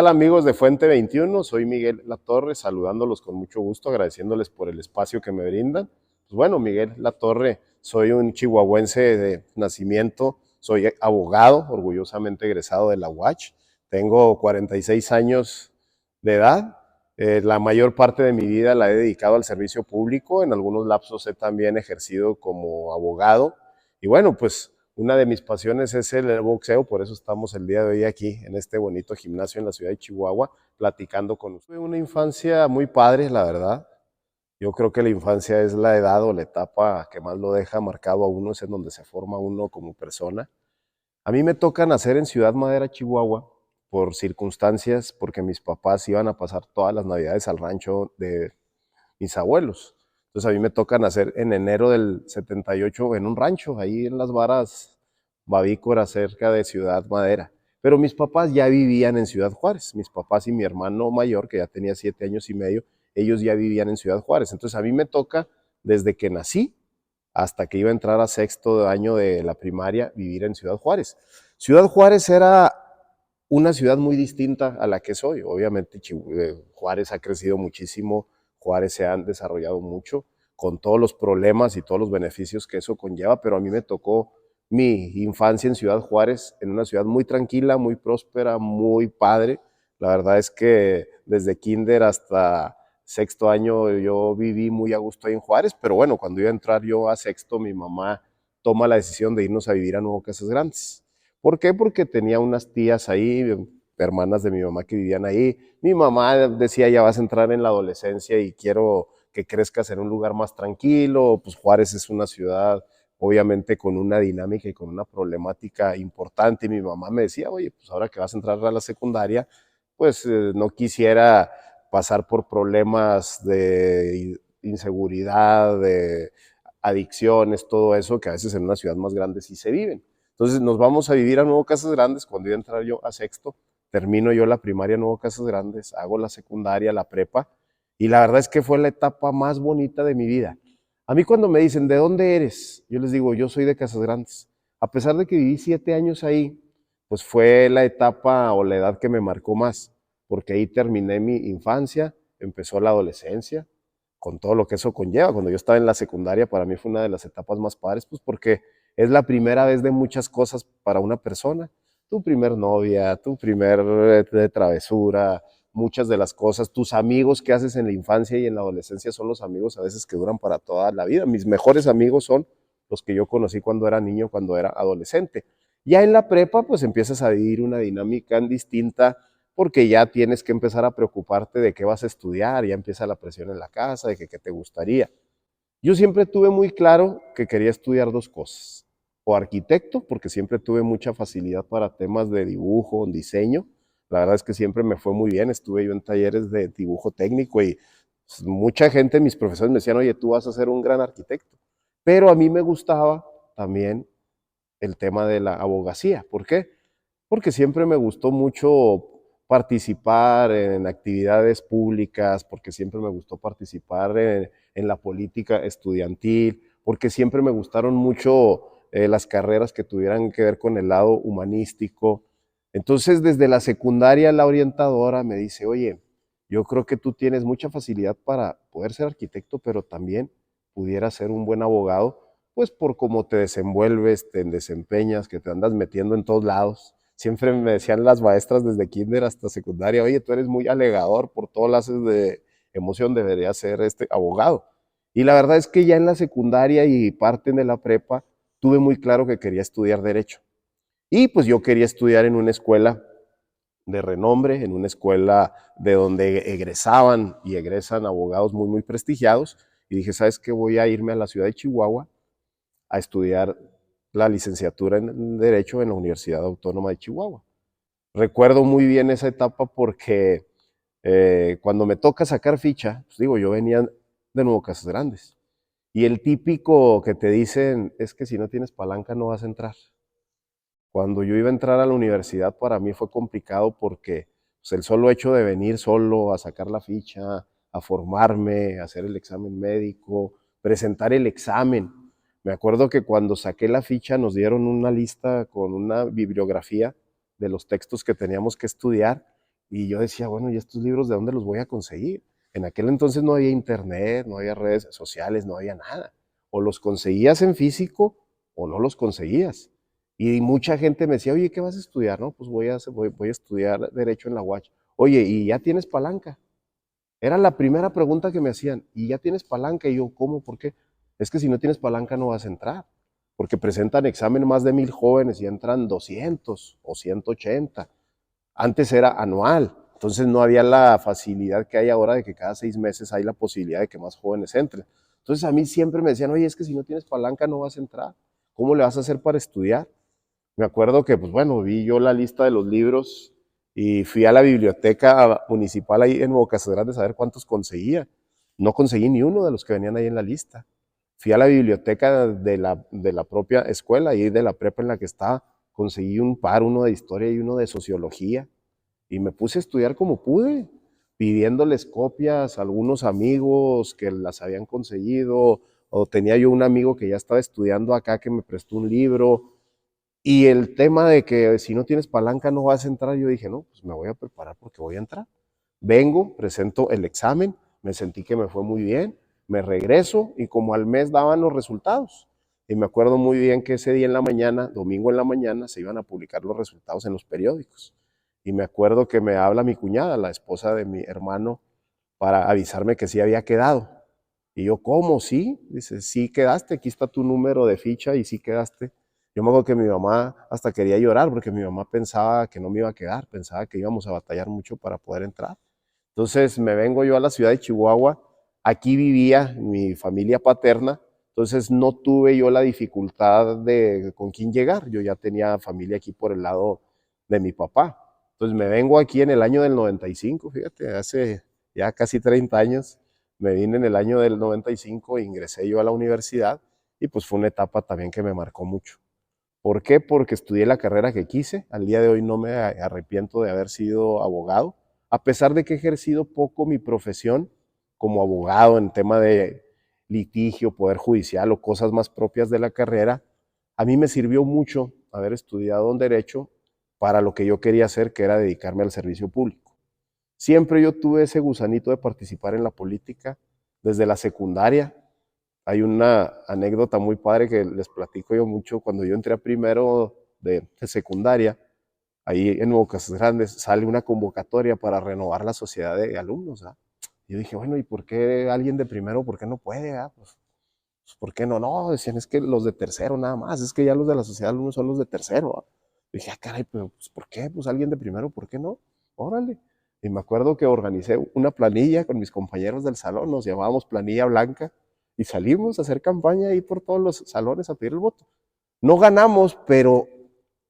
Hola amigos de Fuente 21, soy Miguel Latorre, saludándolos con mucho gusto, agradeciéndoles por el espacio que me brindan. Pues bueno, Miguel Latorre, soy un chihuahuense de nacimiento, soy abogado, orgullosamente egresado de la UACH, tengo 46 años de edad, la mayor parte de mi vida la he dedicado al servicio público, en algunos lapsos he también ejercido como abogado y bueno, pues una de mis pasiones es el boxeo, por eso estamos el día de hoy aquí en este bonito gimnasio en la ciudad de Chihuahua, platicando con usted. Tuve una infancia muy padre, la verdad. Yo creo que la infancia es la edad o la etapa que más lo deja marcado a uno, es en donde se forma uno como persona. A mí me toca nacer en Ciudad Madera, Chihuahua, por circunstancias, porque mis papás iban a pasar todas las navidades al rancho de mis abuelos. Entonces a mí me toca nacer en enero del 78 en un rancho, ahí en las varas Bavícoras, cerca de Ciudad Madera. Pero mis papás ya vivían en Ciudad Juárez. Mis papás y mi hermano mayor, que ya tenía 7 años y medio, ellos ya vivían en Ciudad Juárez. Entonces a mí me toca, desde que nací hasta que iba a entrar a sexto año de la primaria, vivir en Ciudad Juárez. Ciudad Juárez era una ciudad muy distinta a la que soy. Obviamente Juárez ha crecido muchísimo, Juárez se han desarrollado mucho, con todos los problemas y todos los beneficios que eso conlleva, pero a mí me tocó mi infancia en Ciudad Juárez, en una ciudad muy tranquila, muy próspera, muy padre. La verdad es que desde kinder hasta sexto año yo viví muy a gusto ahí en Juárez, pero bueno, cuando iba a entrar yo a sexto, mi mamá toma la decisión de irnos a vivir a Nuevo Casas Grandes. ¿Por qué? Porque tenía unas tías ahí, hermanas de mi mamá que vivían ahí. Mi mamá decía, ya vas a entrar en la adolescencia y quiero que crezcas en un lugar más tranquilo. Pues Juárez es una ciudad, obviamente, con una dinámica y con una problemática importante. Y mi mamá me decía, oye, pues ahora que vas a entrar a la secundaria, pues no quisiera pasar por problemas de inseguridad, de adicciones, todo eso, que a veces en una ciudad más grande sí se viven. Entonces nos vamos a vivir a Nuevo Casas Grandes. Cuando iba a entrar yo a sexto, termino yo la primaria en Nuevo Casas Grandes, hago la secundaria, la prepa, y la verdad es que fue la etapa más bonita de mi vida. A mí cuando me dicen, ¿de dónde eres? Yo les digo, yo soy de Casas Grandes. A pesar de que viví 7 años ahí, pues fue la etapa o la edad que me marcó más, porque ahí terminé mi infancia, empezó la adolescencia, con todo lo que eso conlleva. Cuando yo estaba en la secundaria, para mí fue una de las etapas más padres, pues porque es la primera vez de muchas cosas para una persona. Tu primer novia, tu primer de travesura, muchas de las cosas, tus amigos que haces en la infancia y en la adolescencia son los amigos a veces que duran para toda la vida. Mis mejores amigos son los que yo conocí cuando era niño, cuando era adolescente. Ya en la prepa, pues empiezas a vivir una dinámica distinta porque ya tienes que empezar a preocuparte de qué vas a estudiar, ya empieza la presión en la casa, de que qué te gustaría. Yo siempre tuve muy claro que quería estudiar dos cosas, o arquitecto, porque siempre tuve mucha facilidad para temas de dibujo, diseño. La verdad es que siempre me fue muy bien, estuve yo en talleres de dibujo técnico y pues, mucha gente, mis profesores me decían, oye, tú vas a ser un gran arquitecto. Pero a mí me gustaba también el tema de la abogacía. ¿Por qué? Porque siempre me gustó mucho participar en actividades públicas, porque siempre me gustó participar en la política estudiantil, porque siempre me gustaron mucho las carreras que tuvieran que ver con el lado humanístico. Entonces, desde la secundaria, la orientadora me dice, oye, yo creo que tú tienes mucha facilidad para poder ser arquitecto, pero también pudieras ser un buen abogado, pues por cómo te desenvuelves, te desempeñas, que te andas metiendo en todos lados. Siempre me decían las maestras desde kinder hasta secundaria, oye, tú eres muy alegador, por todas las de emoción deberías ser este abogado. Y la verdad es que ya en la secundaria y parte de la prepa tuve muy claro que quería estudiar derecho. Y pues yo quería estudiar en una escuela de renombre, en una escuela de donde egresaban y egresan abogados muy, muy prestigiados. Y dije, ¿sabes qué? Voy a irme a la ciudad de Chihuahua a estudiar la licenciatura en Derecho en la Universidad Autónoma de Chihuahua. Recuerdo muy bien esa etapa porque cuando me toca sacar ficha, pues digo, yo venía de Nuevo Casas Grandes. Y el típico que te dicen es que si no tienes palanca no vas a entrar. Cuando yo iba a entrar a la universidad para mí fue complicado porque pues, el solo hecho de venir solo a sacar la ficha, a formarme, a hacer el examen médico, presentar el examen. Me acuerdo que cuando saqué la ficha nos dieron una lista con una bibliografía de los textos que teníamos que estudiar Y yo decía, bueno, ¿y estos libros de dónde los voy a conseguir? En aquel entonces no había internet, no había redes sociales, no había nada. O los conseguías en físico o no los conseguías. Y mucha gente me decía, oye, ¿qué vas a estudiar? No, pues voy a estudiar Derecho en la UACH. Oye, ¿y ya tienes palanca? Era la primera pregunta que me hacían. ¿Y ya tienes palanca? Y yo, ¿cómo? ¿Por qué? Es que si no tienes palanca no vas a entrar. Porque presentan examen más de 1000 jóvenes y entran 200 o 180. Antes era anual, entonces no había la facilidad que hay ahora de que cada 6 meses hay la posibilidad de que más jóvenes entren. Entonces a mí siempre me decían, oye, es que si no tienes palanca no vas a entrar. ¿Cómo le vas a hacer para estudiar? Me acuerdo que, pues bueno, vi yo la lista de los libros y fui a la biblioteca municipal ahí en Bocas Grandes a ver cuántos conseguía. No conseguí ni uno de los que venían ahí en la lista. Fui a la biblioteca de la propia escuela y de la prepa en la que estaba, conseguí un par, uno de historia y uno de sociología, y me puse a estudiar como pude, pidiéndoles copias a algunos amigos que las habían conseguido, o tenía yo un amigo que ya estaba estudiando acá que me prestó un libro, y el tema de que si no tienes palanca no vas a entrar, yo dije, no, pues me voy a preparar porque voy a entrar. Vengo, presento el examen, me sentí que me fue muy bien, me regreso y como al mes daban los resultados. Y me acuerdo muy bien que ese día en la mañana, domingo en la mañana, se iban a publicar los resultados en los periódicos. Y me acuerdo que me habla mi cuñada, la esposa de mi hermano, para avisarme que sí había quedado. Y yo, ¿cómo? Sí, dice, sí quedaste, aquí está tu número de ficha y sí quedaste. Yo me acuerdo que mi mamá hasta quería llorar porque mi mamá pensaba que no me iba a quedar, pensaba que íbamos a batallar mucho para poder entrar. Entonces me vengo yo a la ciudad de Chihuahua, aquí vivía mi familia paterna, entonces no tuve yo la dificultad de con quién llegar, yo ya tenía familia aquí por el lado de mi papá. Entonces me vengo aquí en el año del 95, fíjate, hace ya casi 30 años, me vine en el año del 95, ingresé yo a la universidad y pues fue una etapa también que me marcó mucho. ¿Por qué? Porque estudié la carrera que quise. Al día de hoy no me arrepiento de haber sido abogado, a pesar de que he ejercido poco mi profesión como abogado en tema de litigio, poder judicial o cosas más propias de la carrera. A mí me sirvió mucho haber estudiado en derecho para lo que yo quería hacer, que era dedicarme al servicio público. Siempre yo tuve ese gusanito de participar en la política desde la secundaria. Hay una anécdota muy padre que les platico yo mucho. Cuando yo entré a primero de secundaria, ahí en Bocas Grandes sale una convocatoria para renovar la sociedad de alumnos. ¿Ah? Yo dije, bueno, ¿y por qué alguien de primero, por qué no puede? Ah? Pues, ¿por qué no? No, decían, es que los de tercero nada más, es que ya los de la sociedad de alumnos son los de tercero. ¿Ah? Dije, ah, caray, pero pues, ¿por qué? Pues alguien de primero, ¿por qué no? Órale. Y me acuerdo que organicé una planilla con mis compañeros del salón, nos llamábamos planilla blanca, y salimos a hacer campaña ahí por todos los salones a pedir el voto. No ganamos, pero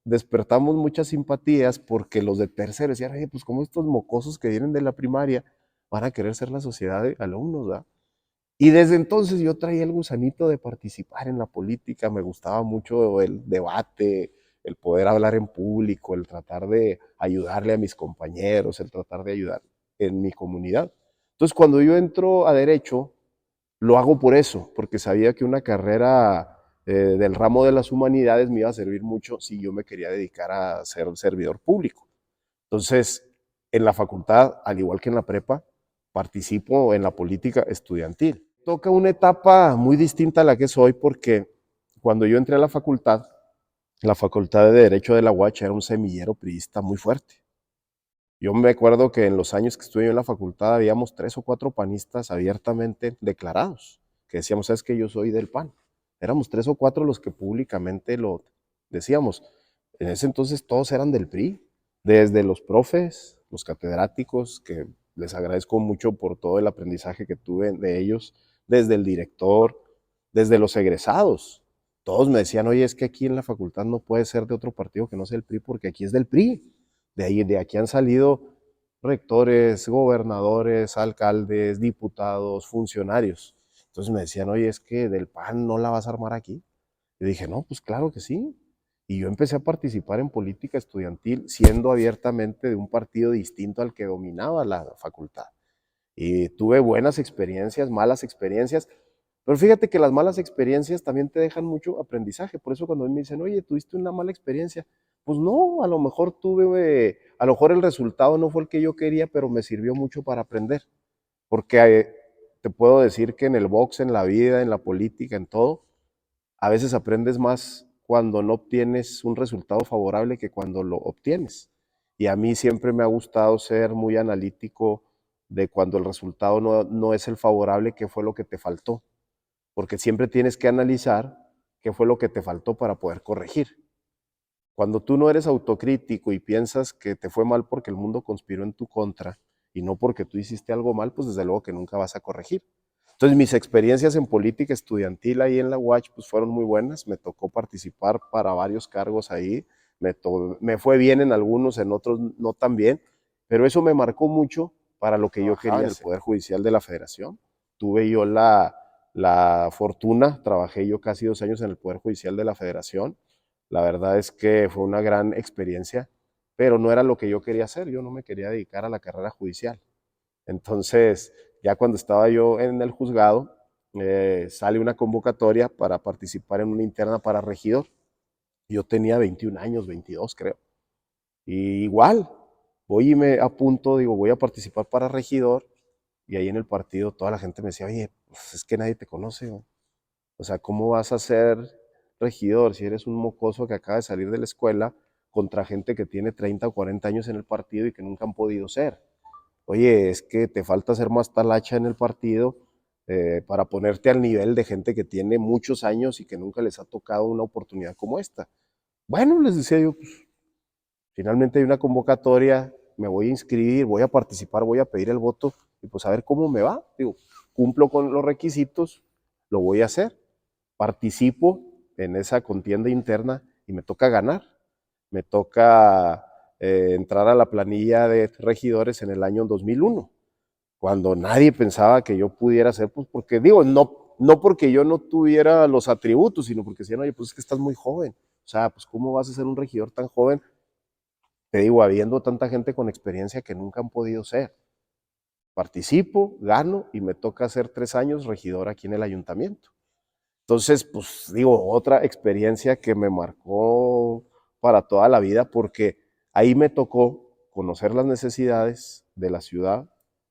despertamos muchas simpatías porque los de tercero decían, "Ay, pues como estos mocosos que vienen de la primaria van a querer ser la sociedad de alumnos, ¿verdad?". Y desde entonces yo traía el gusanito de participar en la política, me gustaba mucho el debate, el poder hablar en público, el tratar de ayudarle a mis compañeros, el tratar de ayudar en mi comunidad. Entonces, cuando yo entro a derecho, lo hago por eso, porque sabía que una carrera del ramo de las humanidades me iba a servir mucho si yo me quería dedicar a ser servidor público. Entonces, en la facultad, al igual que en la prepa, participo en la política estudiantil. Toca una etapa muy distinta a la que soy porque cuando yo entré a la facultad de Derecho de la UACH era un semillero priista muy fuerte. Yo me acuerdo que en los años que estuve en la facultad habíamos 3 o 4 panistas abiertamente declarados, que decíamos, sabes que yo soy del PAN. Éramos 3 o 4 los que públicamente lo decíamos. En ese entonces todos eran del PRI, desde los profes, los catedráticos, que les agradezco mucho por todo el aprendizaje que tuve de ellos, desde el director, desde los egresados. Todos me decían, oye, es que aquí en la facultad no puede ser de otro partido que no sea el PRI, porque aquí es del PRI. De aquí han salido rectores, gobernadores, alcaldes, diputados, funcionarios. Entonces me decían, oye, es que del PAN no la vas a armar aquí. Yo dije, no, pues claro que sí. Y yo empecé a participar en política estudiantil siendo abiertamente de un partido distinto al que dominaba la facultad. Y tuve buenas experiencias, malas experiencias, pero fíjate que las malas experiencias también te dejan mucho aprendizaje. Por eso cuando me dicen, oye, tuviste una mala experiencia, pues no, a lo mejor tuve a lo mejor el resultado no fue el que yo quería, pero me sirvió mucho para aprender. Porque te puedo decir que en el box, en la vida, en la política, en todo, a veces aprendes más cuando no obtienes un resultado favorable que cuando lo obtienes. Y a mí siempre me ha gustado ser muy analítico de cuando el resultado no es el favorable, qué fue lo que te faltó. Porque siempre tienes que analizar qué fue lo que te faltó para poder corregir. Cuando tú no eres autocrítico y piensas que te fue mal porque el mundo conspiró en tu contra y no porque tú hiciste algo mal, pues desde luego que nunca vas a corregir. Entonces mis experiencias en política estudiantil ahí en la UACH pues fueron muy buenas, me tocó participar para varios cargos ahí, me fue bien en algunos, en otros no tan bien, pero eso me marcó mucho para lo que yo quería en el Poder Judicial de la Federación. Tuve yo la fortuna, trabajé yo casi 2 años en el Poder Judicial de la Federación, la verdad es que fue una gran experiencia, pero no era lo que yo quería hacer, yo no me quería dedicar a la carrera judicial. Entonces, ya cuando estaba yo en el juzgado, sale una convocatoria para participar en una interna para regidor. Yo tenía 21 años, 22 creo. Y igual, voy y me apunto, digo, voy a participar para regidor. Y ahí en el partido toda la gente me decía, oye, pues es que nadie te conoce, ¿no? O sea, ¿cómo vas a ser regidor si eres un mocoso que acaba de salir de la escuela contra gente que tiene 30 o 40 años en el partido y que nunca han podido ser? Oye, es que te falta ser más talacha en el partido para ponerte al nivel de gente que tiene muchos años y que nunca les ha tocado una oportunidad como esta. Bueno, les decía yo, pues, finalmente hay una convocatoria, me voy a inscribir, voy a participar, voy a pedir el voto y pues a ver cómo me va. Digo, cumplo con los requisitos, lo voy a hacer. Participo en esa contienda interna y me toca ganar. Me toca entrar a la planilla de regidores en el año 2001, cuando nadie pensaba que yo pudiera ser, pues porque digo, no porque yo no tuviera los atributos, sino porque decían, oye, pues es que estás muy joven. O sea, pues ¿cómo vas a ser un regidor tan joven? Te digo, habiendo tanta gente con experiencia que nunca han podido ser. Participo, gano y me toca hacer 3 años regidor aquí en el ayuntamiento. Entonces, pues digo, otra experiencia que me marcó para toda la vida porque ahí me tocó conocer las necesidades de la ciudad,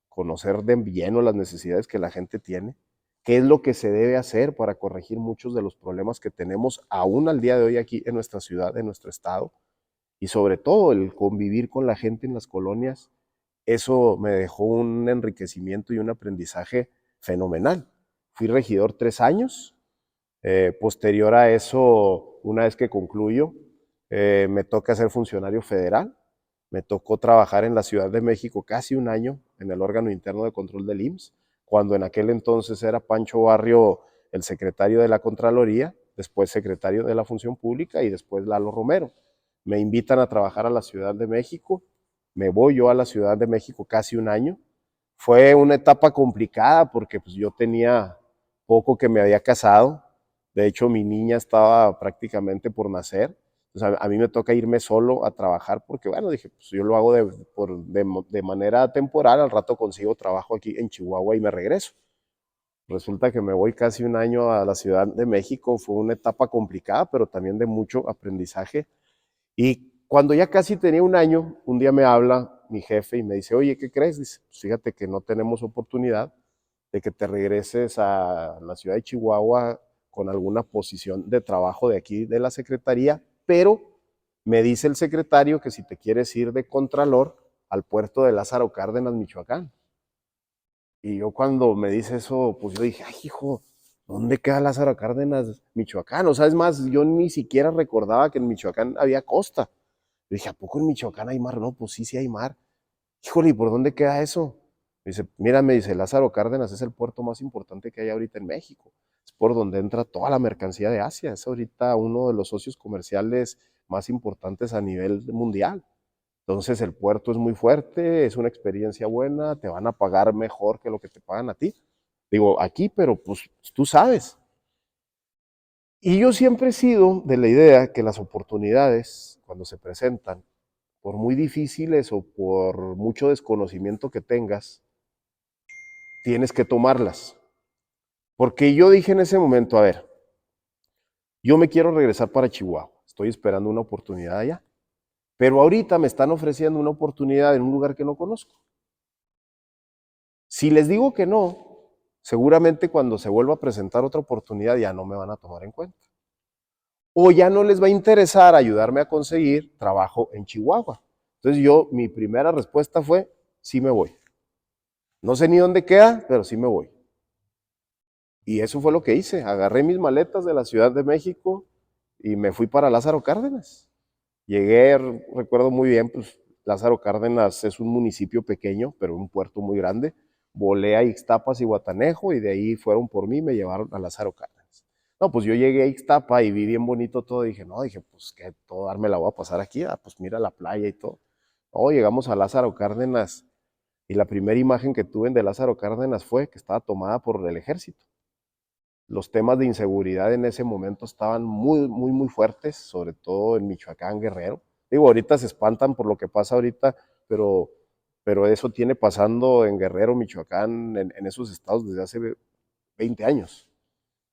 conocer de lleno las necesidades que la gente tiene, qué es lo que se debe hacer para corregir muchos de los problemas que tenemos aún al día de hoy aquí en nuestra ciudad, en nuestro estado, y sobre todo el convivir con la gente en las colonias. Eso me dejó un enriquecimiento y un aprendizaje fenomenal. Fui regidor 3 años. Posterior a eso, una vez que concluyo, me toca ser funcionario federal. Me tocó trabajar en la Ciudad de México casi un año en el órgano interno de control del IMSS, cuando en aquel entonces era Pancho Barrio el secretario de la Contraloría, después secretario de la Función Pública y después Lalo Romero. Me invitan a trabajar a la Ciudad de México, me voy yo a la Ciudad de México casi un año. Fue una etapa complicada porque pues, yo tenía poco que me había casado, de hecho mi niña estaba prácticamente por nacer, a mí me toca irme solo a trabajar porque, bueno, dije, pues yo lo hago de manera temporal, al rato consigo trabajo aquí en Chihuahua y me regreso. Resulta que me voy casi un año a la Ciudad de México, fue una etapa complicada, pero también de mucho aprendizaje. Y cuando ya casi tenía un año, un día me habla mi jefe y me dice, oye, ¿qué crees? Dice, pues fíjate que no tenemos oportunidad de que te regreses a la ciudad de Chihuahua con alguna posición de trabajo de aquí de la secretaría, pero me dice el secretario que si te quieres ir de contralor al puerto de Lázaro Cárdenas, Michoacán. Y yo cuando me dice eso, pues yo dije, ay hijo, ¿dónde queda Lázaro Cárdenas, Michoacán? O sea, es más, yo ni siquiera recordaba que en Michoacán había costa. Yo dije, ¿a poco en Michoacán hay mar? No, pues sí, sí hay mar. Híjole, ¿y por dónde queda eso? Me dice, mira, me dice, Lázaro Cárdenas es el puerto más importante que hay ahorita en México. Es por donde entra toda la mercancía de Asia. Es ahorita uno de los socios comerciales más importantes a nivel mundial. Entonces el puerto es muy fuerte, es una experiencia buena, te van a pagar mejor que lo que te pagan a ti. Digo, aquí, pero pues tú sabes. Y yo siempre he sido de la idea que las oportunidades, cuando se presentan, por muy difíciles o por mucho desconocimiento que tengas, tienes que tomarlas. Porque yo dije en ese momento, a ver, yo me quiero regresar para Chihuahua, estoy esperando una oportunidad allá. pero ahorita me están ofreciendo una oportunidad en un lugar que no conozco. Si les digo que no, seguramente cuando se vuelva a presentar otra oportunidad ya no me van a tomar en cuenta. O ya no les va a interesar ayudarme a conseguir trabajo en Chihuahua. Entonces mi primera respuesta fue, sí me voy. No sé ni dónde queda, pero sí me voy. Y eso fue lo que hice. Agarré mis maletas de la Ciudad de México y me fui para Lázaro Cárdenas. Llegué, recuerdo muy bien, pues Lázaro Cárdenas es un municipio pequeño, pero un puerto muy grande. Volé a Ixtapas y Guatanejo y de ahí fueron por mí y me llevaron a Lázaro Cárdenas. No, pues yo llegué a Ixtapa y vi bien bonito todo. Dije, no, dije, pues que todo darme la voy a pasar aquí. Pues mira la playa y todo. No, llegamos a Lázaro Cárdenas y la primera imagen que tuve de Lázaro Cárdenas fue que estaba tomada por el ejército. Los temas de inseguridad en ese momento estaban muy, muy, muy fuertes, sobre todo en Michoacán, Guerrero. Digo, ahorita se espantan por lo que pasa ahorita, pero, pero eso tiene pasando en Guerrero, Michoacán, en esos estados desde hace 20 años.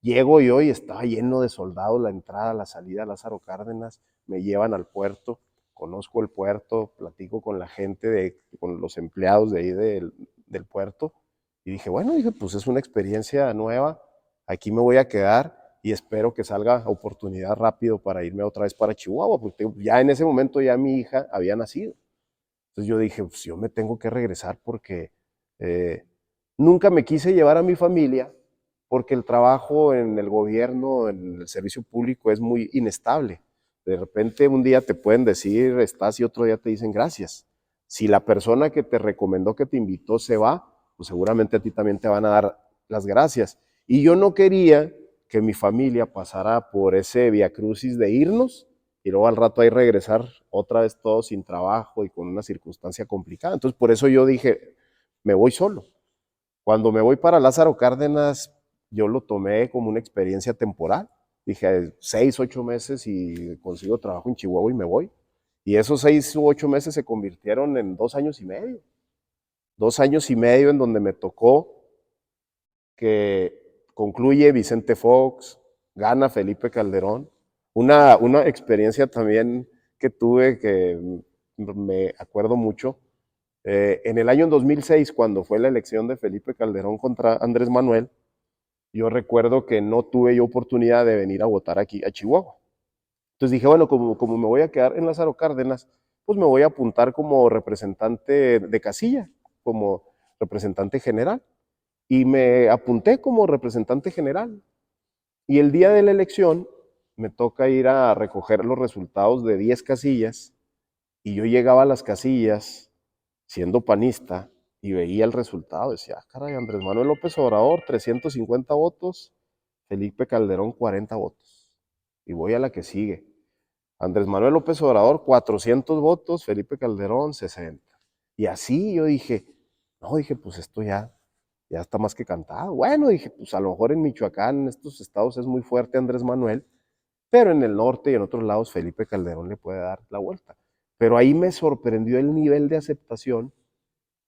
Llego y hoy estaba lleno de soldados, la entrada, la salida, Lázaro Cárdenas, me llevan al puerto, conozco el puerto, platico con la gente, con los empleados de ahí del puerto, y dije, bueno, dije, pues es una experiencia nueva, aquí me voy a quedar y espero que salga oportunidad rápido para irme otra vez para Chihuahua, porque ya en ese momento ya mi hija había nacido. Entonces yo dije, pues yo me tengo que regresar porque eh, nunca me quise llevar a mi familia porque el trabajo en el gobierno, en el servicio público es muy inestable. De repente un día te pueden decir estás y otro día te dicen gracias. Si la persona que te recomendó, que te invitó, se va, pues seguramente a ti también te van a dar las gracias. Y yo no quería que mi familia pasara por ese viacrucis de irnos y luego al rato ahí regresar otra vez todo sin trabajo y con una circunstancia complicada. Entonces por eso yo dije, me voy solo. Cuando me voy para Lázaro Cárdenas, yo lo tomé como una experiencia temporal. Dije, 6, 8 meses y consigo trabajo en Chihuahua y me voy. Y esos 6 u 8 meses se convirtieron en 2 años y medio. 2 años y medio en donde me tocó que concluye Vicente Fox, gana Felipe Calderón. Una experiencia también que tuve que me acuerdo mucho. En el año 2006, cuando fue la elección de Felipe Calderón contra Andrés Manuel, yo recuerdo que no tuve yo oportunidad de venir a votar aquí a Chihuahua. Entonces dije, bueno, como me voy a quedar en Lázaro Cárdenas, pues me voy a apuntar como representante de casilla, como representante general. Y me apunté como representante general. Y el día de la elección me toca ir a recoger los resultados de 10 casillas y yo llegaba a las casillas siendo panista y veía el resultado, decía, caray, Andrés Manuel López Obrador, 350 votos, Felipe Calderón, 40 votos. Y voy a la que sigue. Andrés Manuel López Obrador, 400 votos, Felipe Calderón, 60. Y así yo dije, no, dije, pues esto ya está más que cantado. Bueno, dije, pues a lo mejor en Michoacán, en estos estados es muy fuerte Andrés Manuel, pero en el norte y en otros lados Felipe Calderón le puede dar la vuelta. Pero ahí me sorprendió el nivel de aceptación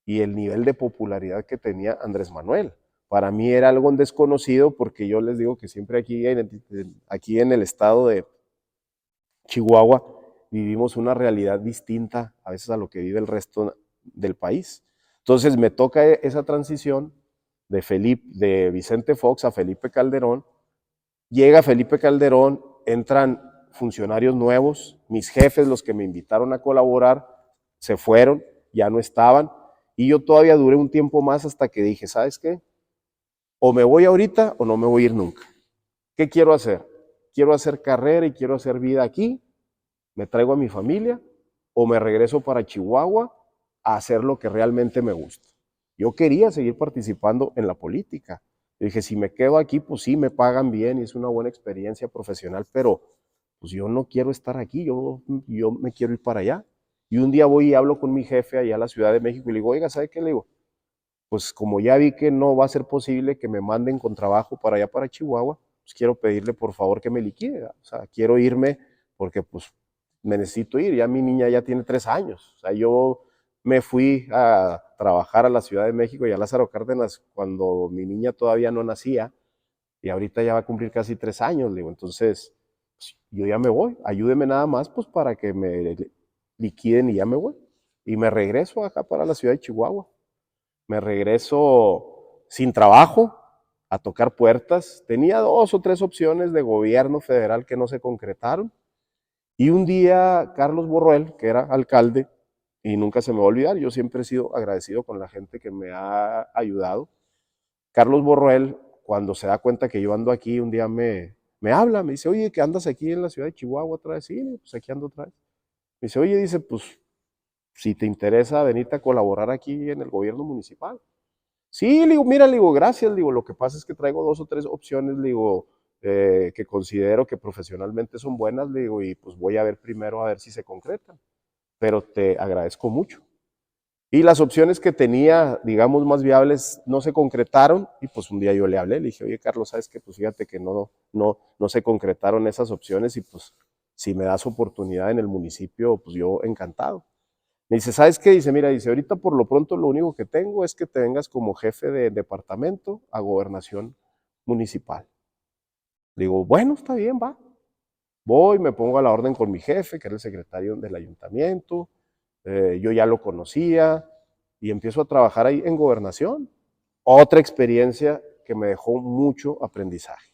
y el nivel de popularidad que tenía Andrés Manuel. Para mí era algo desconocido porque yo les digo que siempre aquí en el estado de Chihuahua vivimos una realidad distinta a veces a lo que vive el resto del país. Entonces me toca esa transición de Vicente Fox a Felipe Calderón. Llega Felipe Calderón, entran funcionarios nuevos, mis jefes, los que me invitaron a colaborar, se fueron, ya no estaban, y yo todavía duré un tiempo más hasta que dije, ¿sabes qué? O me voy ahorita o no me voy a ir nunca. ¿Qué quiero hacer? Quiero hacer carrera y quiero hacer vida aquí, me traigo a mi familia o me regreso para Chihuahua a hacer lo que realmente me gusta. Yo quería seguir participando en la política. Yo dije, si me quedo aquí, pues sí, me pagan bien y es una buena experiencia profesional, pero pues yo no quiero estar aquí, yo me quiero ir para allá. Y un día voy y hablo con mi jefe allá a la Ciudad de México y le digo, oiga, ¿sabe qué le digo? Pues como ya vi que no va a ser posible que me manden con trabajo para allá, para Chihuahua, pues quiero pedirle por favor que me liquide. O sea, quiero irme porque pues me necesito ir. Ya mi niña ya tiene 3 años. O sea, yo me fui a trabajar a la Ciudad de México y a Lázaro Cárdenas cuando mi niña todavía no nacía y ahorita ya va a cumplir casi 3 años. Le digo, entonces, pues, yo ya me voy. Ayúdeme nada más pues para que liquiden y ya me voy. Y me regreso acá para la ciudad de Chihuahua. Me regreso sin trabajo a tocar puertas. Tenía 2 o 3 opciones de gobierno federal que no se concretaron. Y un día Carlos Borruel, que era alcalde, y nunca se me va a olvidar, yo siempre he sido agradecido con la gente que me ha ayudado. Carlos Borruel, cuando se da cuenta que yo ando aquí, un día me habla, me dice, oye, ¿que andas aquí en la ciudad de Chihuahua otra vez? Sí, pues aquí ando otra vez. Me dice, oye, dice, pues si te interesa venirte a colaborar aquí en el gobierno municipal. Sí, le digo, mira, le digo, gracias, le digo, lo que pasa es que traigo 2 o 3 opciones, le digo, que considero que profesionalmente son buenas, le digo, y pues voy a ver primero a ver si se concretan, pero te agradezco mucho. Y las opciones que tenía, digamos, más viables no se concretaron y pues un día yo le hablé, le dije, oye Carlos, ¿sabes qué? Pues fíjate que no se concretaron esas opciones y pues si me das oportunidad en el municipio, pues yo encantado. Me dice, ¿sabes qué? Dice, mira, dice, ahorita por lo pronto lo único que tengo es que te vengas como jefe de departamento a gobernación municipal. Le digo, bueno, está bien, va. Voy, me pongo a la orden con mi jefe, que era el secretario del ayuntamiento, yo ya lo conocía y empiezo a trabajar ahí en gobernación. Otra experiencia que me dejó mucho aprendizaje,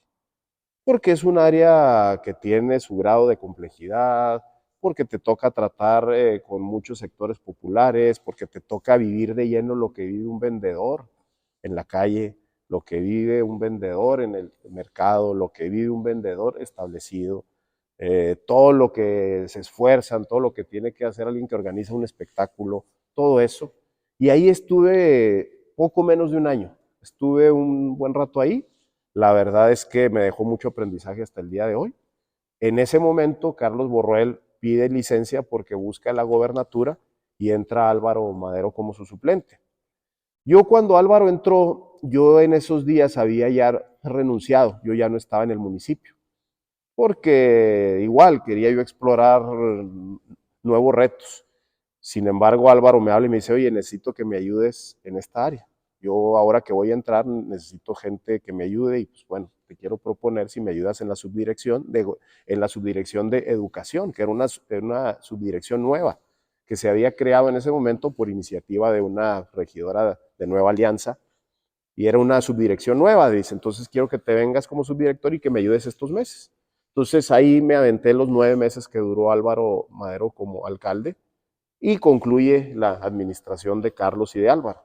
porque es un área que tiene su grado de complejidad, porque te toca tratar con muchos sectores populares, porque te toca vivir de lleno lo que vive un vendedor en la calle, lo que vive un vendedor en el mercado, lo que vive un vendedor establecido, todo lo que se esfuerzan, todo lo que tiene que hacer alguien que organiza un espectáculo, todo eso. Y ahí estuve poco menos de un año, estuve un buen rato ahí. La verdad es que me dejó mucho aprendizaje hasta el día de hoy. En ese momento, Carlos Borruel pide licencia porque busca la gobernatura y entra Álvaro Madero como su suplente. Yo cuando Álvaro entró, yo en esos días había ya renunciado, yo ya no estaba en el municipio, porque igual quería yo explorar nuevos retos. Sin embargo, Álvaro me habla y me dice, oye, necesito que me ayudes en esta área. Yo ahora que voy a entrar necesito gente que me ayude y pues bueno, te quiero proponer si me ayudas en la subdirección de educación, que era una subdirección nueva que se había creado en ese momento por iniciativa de una regidora de Nueva Alianza y era una subdirección nueva. Dice, entonces quiero que te vengas como subdirector y que me ayudes estos meses. Entonces ahí me aventé los 9 meses que duró Álvaro Madero como alcalde y concluye la administración de Carlos y de Álvaro.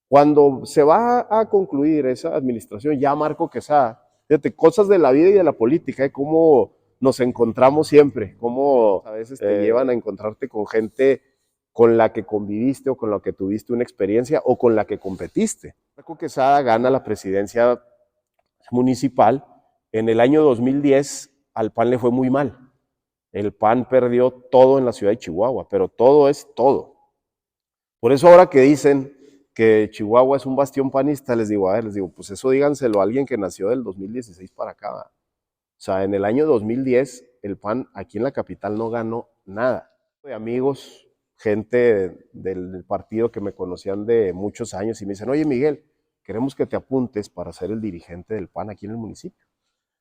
Cuando se va a concluir esa administración, ya Marco Quesada, fíjate, cosas de la vida y de la política, cómo nos encontramos siempre, cómo a veces te llevan a encontrarte con gente con la que conviviste o con la que tuviste una experiencia o con la que competiste. Marco Quesada gana la presidencia municipal. En el año 2010 al PAN le fue muy mal. El PAN perdió todo en la ciudad de Chihuahua, pero todo es todo. Por eso ahora que dicen que Chihuahua es un bastión panista, les digo, a ver, les digo, pues eso díganselo a alguien que nació del 2016 para acá. O sea, en el año 2010 el PAN aquí en la capital no ganó nada. De amigos, gente del partido que me conocían de muchos años y me dicen, oye Miguel, queremos que te apuntes para ser el dirigente del PAN aquí en el municipio.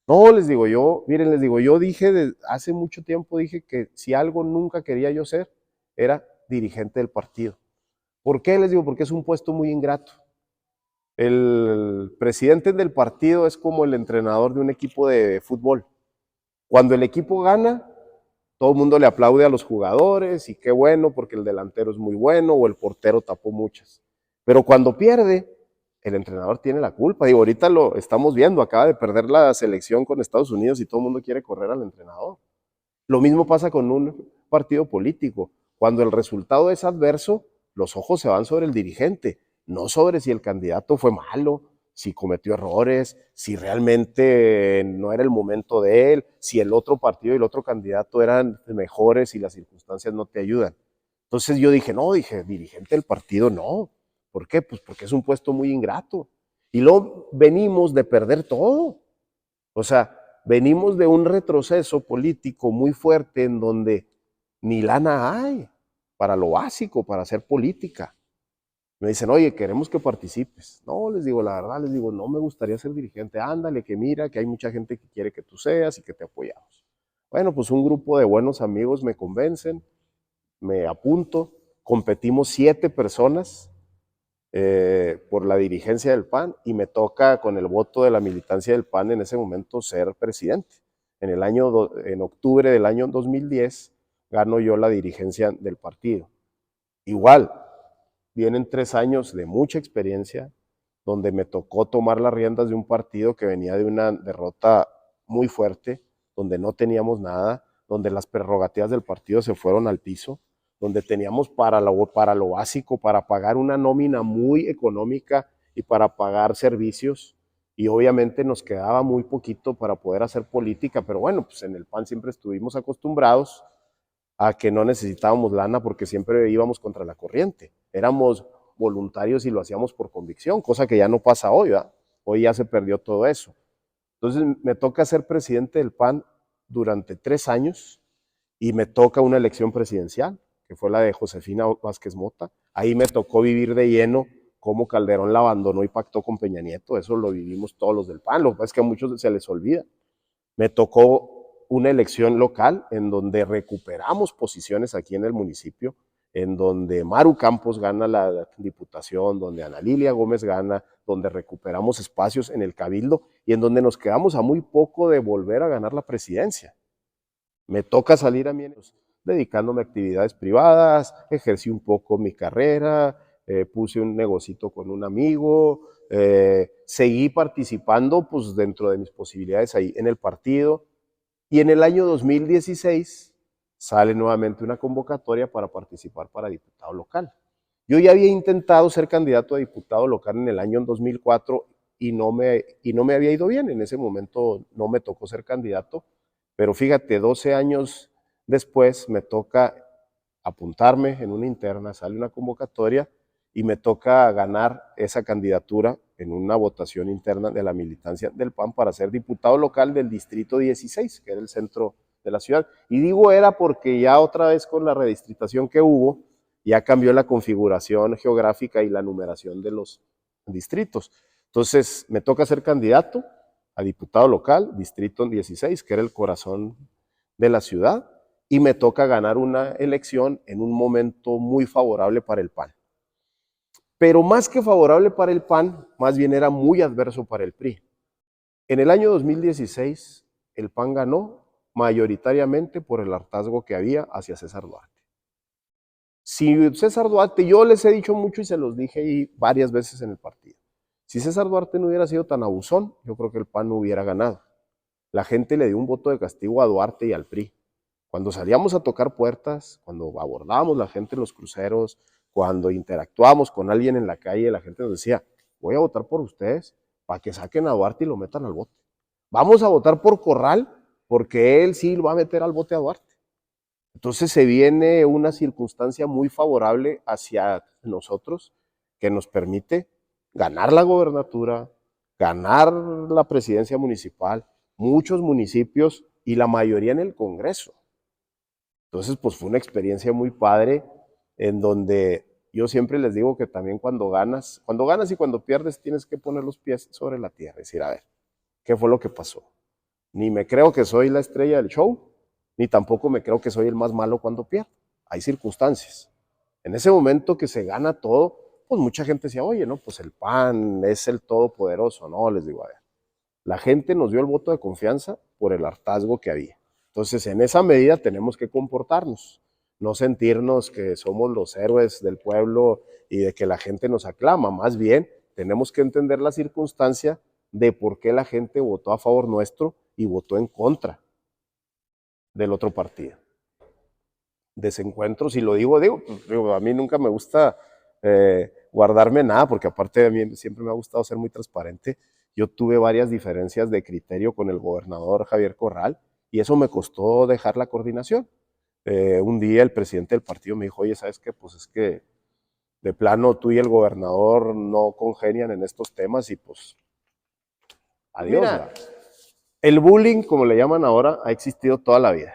No, les digo yo, miren, les digo, yo dije hace mucho tiempo, dije que si algo nunca quería yo ser, era dirigente del partido. ¿Por qué? Les digo, porque es un puesto muy ingrato. El presidente del partido es como el entrenador de un equipo de fútbol. Cuando el equipo gana, todo el mundo le aplaude a los jugadores y qué bueno porque el delantero es muy bueno o el portero tapó muchas. Pero cuando pierde, el entrenador tiene la culpa. Digo, ahorita lo estamos viendo, acaba de perder la selección con Estados Unidos y todo el mundo quiere correr al entrenador. Lo mismo pasa con un partido político. Cuando el resultado es adverso, los ojos se van sobre el dirigente, no sobre si el candidato fue malo, si cometió errores, si realmente no era el momento de él, si el otro partido y el otro candidato eran mejores y las circunstancias no te ayudan. Entonces yo dije, no, dije, dirigente del partido, no. ¿Por qué? Pues porque es un puesto muy ingrato. Y luego venimos de perder todo. O sea, venimos de un retroceso político muy fuerte en donde ni lana hay para lo básico, para hacer política. Me dicen, oye, queremos que participes. No, les digo, la verdad, les digo, no me gustaría ser dirigente. Ándale, que mira, que hay mucha gente que quiere que tú seas y que te apoyamos. Bueno, pues un grupo de buenos amigos me convencen. me apunto, competimos 7 personas por la dirigencia del PAN y me toca con el voto de la militancia del PAN en ese momento ser presidente. En octubre del año 2010 gano yo la dirigencia del partido. Igual, vienen 3 años de mucha experiencia, donde me tocó tomar las riendas de un partido que venía de una derrota muy fuerte, donde no teníamos nada, donde las prerrogativas del partido se fueron al piso, donde teníamos para lo básico, para pagar una nómina muy económica y para pagar servicios, y obviamente nos quedaba muy poquito para poder hacer política, pero bueno, pues en el PAN siempre estuvimos acostumbrados a que no necesitábamos lana porque siempre íbamos contra la corriente. Éramos voluntarios y lo hacíamos por convicción, cosa que ya no pasa hoy, ¿verdad? Hoy ya se perdió todo eso. Entonces me toca ser presidente del PAN durante 3 años y me toca una elección presidencial, que fue la de Josefina Vázquez Mota. Ahí me tocó vivir de lleno cómo Calderón la abandonó y pactó con Peña Nieto. Eso lo vivimos todos los del PAN. Lo que pasa es que a muchos se les olvida. Me tocó una elección local en donde recuperamos posiciones aquí en el municipio, en donde Maru Campos gana la diputación, donde Ana Lilia Gómez gana, donde recuperamos espacios en el cabildo y en donde nos quedamos a muy poco de volver a ganar la presidencia. Me toca salir a mí dedicándome a actividades privadas, ejercí un poco mi carrera, puse un negocito con un amigo, seguí participando pues dentro de mis posibilidades ahí en el partido, y en el año 2016 sale nuevamente una convocatoria para participar para diputado local. Yo ya había intentado ser candidato a diputado local en el año 2004 y no me había ido bien. En ese momento no me tocó ser candidato, pero fíjate, 12 años después me toca apuntarme en una interna, sale una convocatoria y me toca ganar esa candidatura en una votación interna de la militancia del PAN para ser diputado local del distrito 16, que era el centro de la ciudad. Y digo era porque ya otra vez con la redistritación que hubo, ya cambió la configuración geográfica y la numeración de los distritos. Entonces me toca ser candidato a diputado local, distrito 16, que era el corazón de la ciudad, y me toca ganar una elección en un momento muy favorable para el PAN. Pero más que favorable para el PAN, más bien era muy adverso para el PRI. En el año 2016, el PAN ganó mayoritariamente por el hartazgo que había hacia César Duarte. Si César Duarte, yo les he dicho mucho y se los dije ahí varias veces en el partido, si César Duarte no hubiera sido tan abusón, yo creo que el PAN no hubiera ganado. La gente le dio un voto de castigo a Duarte y al PRI. Cuando salíamos a tocar puertas, cuando abordábamos la gente en los cruceros, cuando interactuábamos con alguien en la calle, la gente nos decía, voy a votar por ustedes para que saquen a Duarte y lo metan al bote. Vamos a votar por Corral porque él sí lo va a meter al bote a Duarte. Entonces se viene una circunstancia muy favorable hacia nosotros que nos permite ganar la gobernatura, ganar la presidencia municipal, muchos municipios y la mayoría en el Congreso. Entonces, pues fue una experiencia muy padre en donde yo siempre les digo que también cuando ganas y cuando pierdes tienes que poner los pies sobre la tierra y decir, a ver, ¿qué fue lo que pasó? Ni me creo que soy la estrella del show, ni tampoco me creo que soy el más malo cuando pierdo. Hay circunstancias. En ese momento que se gana todo, pues mucha gente decía, oye, no, pues el PAN es el todopoderoso. No, les digo, a ver, la gente nos dio el voto de confianza por el hartazgo que había. Entonces, en esa medida tenemos que comportarnos, no sentirnos que somos los héroes del pueblo y de que la gente nos aclama. Más bien, tenemos que entender la circunstancia de por qué la gente votó a favor nuestro y votó en contra del otro partido. Desencuentros, y lo digo, a mí nunca me gusta guardarme nada, porque aparte de mí siempre me ha gustado ser muy transparente. Yo tuve varias diferencias de criterio con el gobernador Javier Corral, y eso me costó dejar la coordinación. Un día el presidente del partido me dijo, oye, ¿sabes qué? Pues es que de plano tú y el gobernador no congenian en estos temas y pues adiós. Mira, el bullying, como le llaman ahora, ha existido toda la vida.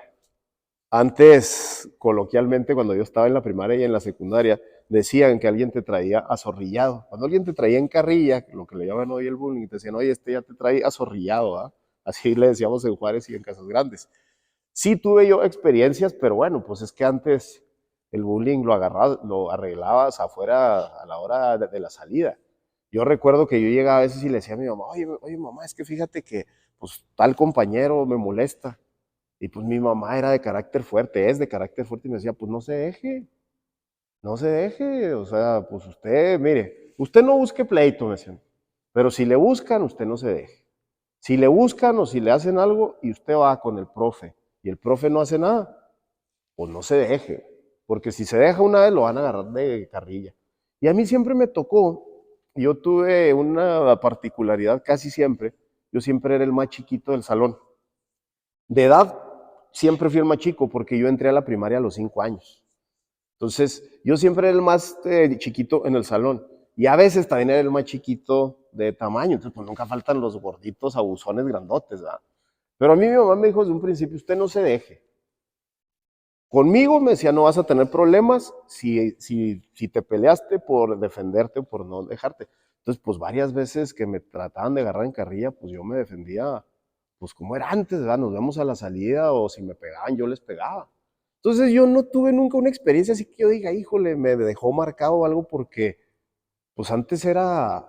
Antes, coloquialmente, cuando yo estaba en la primaria y en la secundaria, decían que alguien te traía azorrillado. Cuando alguien te traía en carrilla, lo que le llaman hoy el bullying, te decían, oye, este ya te trae azorrillado, ¿ah? Así le decíamos en Juárez y en Casas Grandes. Sí tuve yo experiencias, pero bueno, pues es que antes el bullying lo agarrabas, lo arreglabas afuera a la hora de la salida. Yo recuerdo que yo llegaba a veces y le decía a mi mamá, oye mamá, es que fíjate que pues tal compañero me molesta. Y pues mi mamá era de carácter fuerte, es de carácter fuerte y me decía, pues no se deje, no se deje, o sea, pues usted, mire, usted no busque pleito, me decían, pero si le buscan, usted no se deje. Si le buscan o si le hacen algo y usted va con el profe y el profe no hace nada, pues no se deje, porque si se deja una vez lo van a agarrar de carrilla. Y a mí siempre me tocó, yo tuve una particularidad casi siempre, yo siempre era el más chiquito del salón. De edad, siempre fui el más chico porque yo entré a la primaria a los 5 años. Entonces, yo siempre era el más chiquito en el salón. Y a veces también era el más chiquito de tamaño. Entonces, pues nunca faltan los gorditos, abusones, grandotes, ¿verdad? Pero a mí mi mamá me dijo desde un principio, usted no se deje. Conmigo me decía, no vas a tener problemas si te peleaste por defenderte o por no dejarte. Entonces, pues varias veces que me trataban de agarrar en carrilla, pues yo me defendía, pues como era antes, ¿verdad? Nos vemos a la salida o si me pegaban, yo les pegaba. Entonces yo no tuve nunca una experiencia así que yo diga, híjole, me dejó marcado algo porque, pues antes era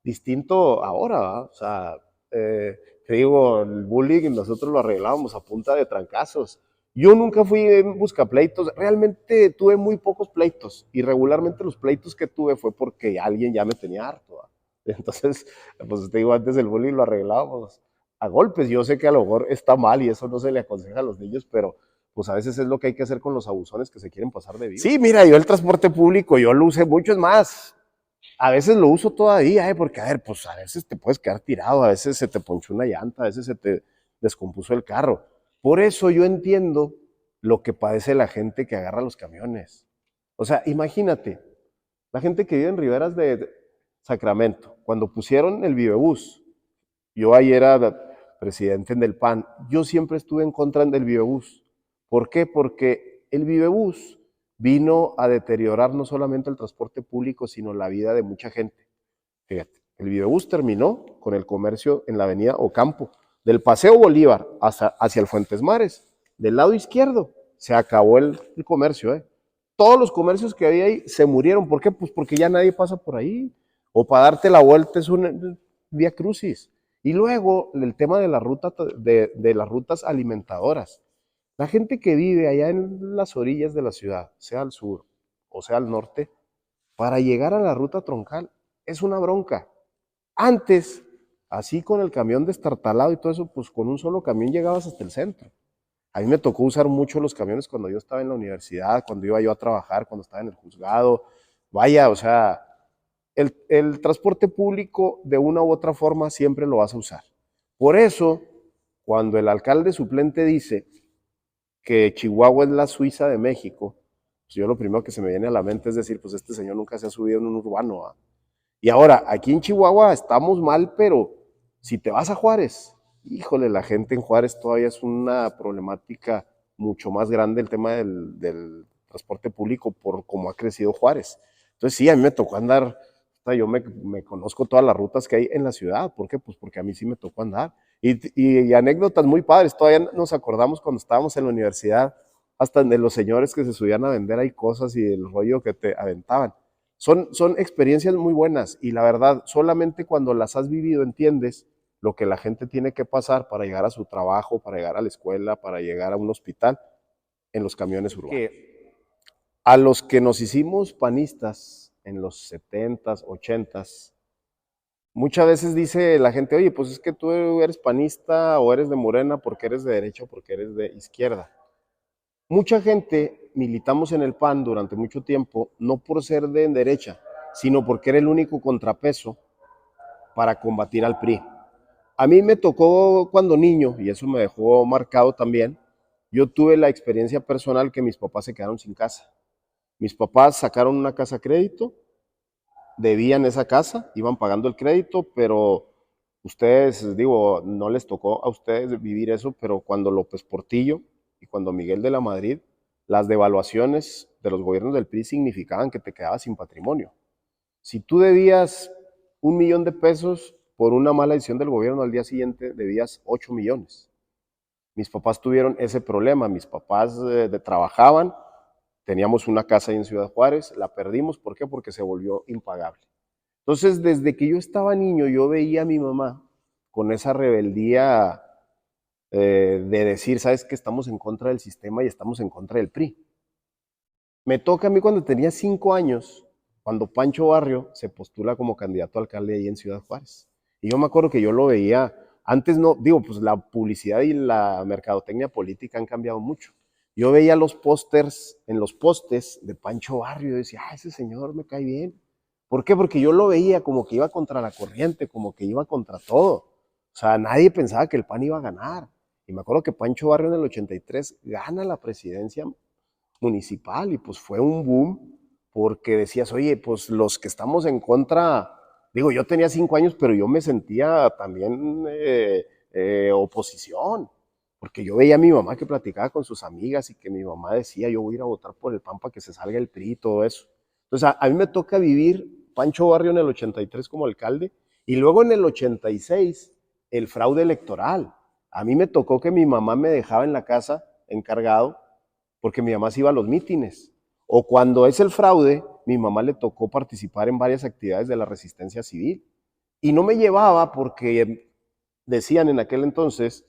distinto ahora, ¿verdad? O sea, te digo, el bullying nosotros lo arreglábamos a punta de trancazos. Yo nunca fui en buscapleitos, realmente tuve muy pocos pleitos y regularmente los pleitos que tuve fue porque alguien ya me tenía harto. ¿Va? Entonces, pues te digo, antes el bullying lo arreglábamos a golpes. Yo sé que a lo mejor está mal y eso no se le aconseja a los niños, pero pues a veces es lo que hay que hacer con los abusones que se quieren pasar de vivo. Sí, mira, yo el transporte público, yo lo usé mucho, es más, a veces lo uso todavía, porque a ver, pues a veces te puedes quedar tirado, a veces se te ponchó una llanta, a veces se te descompuso el carro. Por eso yo entiendo lo que padece la gente que agarra los camiones. O sea, imagínate, la gente que vive en riberas de Sacramento, cuando pusieron el Vivebús, yo ahí era presidente del PAN, yo siempre estuve en contra del Vivebús. ¿Por qué? Porque el Vivebús vino a deteriorar no solamente el transporte público, sino la vida de mucha gente. Fíjate, el Vivebús terminó con el comercio en la avenida Ocampo, del Paseo Bolívar hacia el Fuentes Mares. Del lado izquierdo se acabó el comercio. Todos los comercios que había ahí se murieron. ¿Por qué? Pues porque ya nadie pasa por ahí. O para darte la vuelta es un vía crucis. Y luego el tema de, de las rutas alimentadoras. La gente que vive allá en las orillas de la ciudad, sea al sur o sea al norte, para llegar a la ruta troncal es una bronca. Antes, así con el camión destartalado y todo eso, pues con un solo camión llegabas hasta el centro. A mí me tocó usar mucho los camiones cuando yo estaba en la universidad, cuando iba yo a trabajar, cuando estaba en el juzgado. Vaya, o sea, el transporte público de una u otra forma siempre lo vas a usar. Por eso, cuando el alcalde suplente dice que Chihuahua es la Suiza de México, pues yo lo primero que se me viene a la mente es decir, pues este señor nunca se ha subido en un urbano. ¿Ah? Y ahora, aquí en Chihuahua estamos mal, pero si te vas a Juárez, híjole, la gente en Juárez todavía es una problemática mucho más grande el tema del transporte público por cómo ha crecido Juárez. Entonces sí, a mí me tocó andar, yo me conozco todas las rutas que hay en la ciudad. ¿Por qué? Pues porque a mí sí me tocó andar. Y anécdotas muy padres, todavía nos acordamos cuando estábamos en la universidad, hasta de los señores que se subían a vender ahí cosas y el rollo que te aventaban. Son experiencias muy buenas y la verdad, solamente cuando las has vivido entiendes lo que la gente tiene que pasar para llegar a su trabajo, para llegar a la escuela, para llegar a un hospital en los camiones urbanos. Que a los que nos hicimos panistas en los 70s, 80s, muchas veces dice la gente, oye, pues es que tú eres panista o eres de Morena porque eres de derecha o porque eres de izquierda. Mucha gente militamos en el PAN durante mucho tiempo, no por ser de derecha, sino porque era el único contrapeso para combatir al PRI. A mí me tocó cuando niño, y eso me dejó marcado también, yo tuve la experiencia personal que mis papás se quedaron sin casa. Mis papás sacaron una casa a crédito, debían esa casa, iban pagando el crédito, pero ustedes, digo, no les tocó a ustedes vivir eso, pero cuando López Portillo y cuando Miguel de la Madrid, las devaluaciones de los gobiernos del PRI significaban que te quedabas sin patrimonio. Si tú debías 1 millón de pesos por una mala decisión del gobierno, al día siguiente debías 8 millones. Mis papás tuvieron ese problema, mis papás trabajaban, Teníamos una casa ahí en Ciudad Juárez, la perdimos, ¿por qué? Porque se volvió impagable. Entonces, desde que yo estaba niño, yo veía a mi mamá con esa rebeldía de decir, sabes que estamos en contra del sistema y estamos en contra del PRI. Me toca a mí cuando tenía 5 años, cuando Pancho Barrio se postula como candidato a alcalde ahí en Ciudad Juárez. Y yo me acuerdo que yo lo veía, antes no, digo, pues la publicidad y la mercadotecnia política han cambiado mucho. Yo veía los pósters en los postes de Pancho Barrio y decía, ah, ese señor me cae bien. ¿Por qué? Porque yo lo veía como que iba contra la corriente, como que iba contra todo. O sea, nadie pensaba que el PAN iba a ganar. Y me acuerdo que Pancho Barrio en el 83 gana la presidencia municipal y pues fue un boom porque decías, oye, pues los que estamos en contra, digo, yo tenía 5 años, pero yo me sentía también oposición, porque yo veía a mi mamá que platicaba con sus amigas y que mi mamá decía, yo voy a ir a votar por el PAN para que se salga el PRI y todo eso. Entonces, a mí me toca vivir Pancho Barrio en el 83 como alcalde y luego en el 86 el fraude electoral. A mí me tocó que mi mamá me dejaba en la casa encargado porque mi mamá se iba a los mítines. O cuando es el fraude, mi mamá le tocó participar en varias actividades de la resistencia civil. Y no me llevaba porque decían en aquel entonces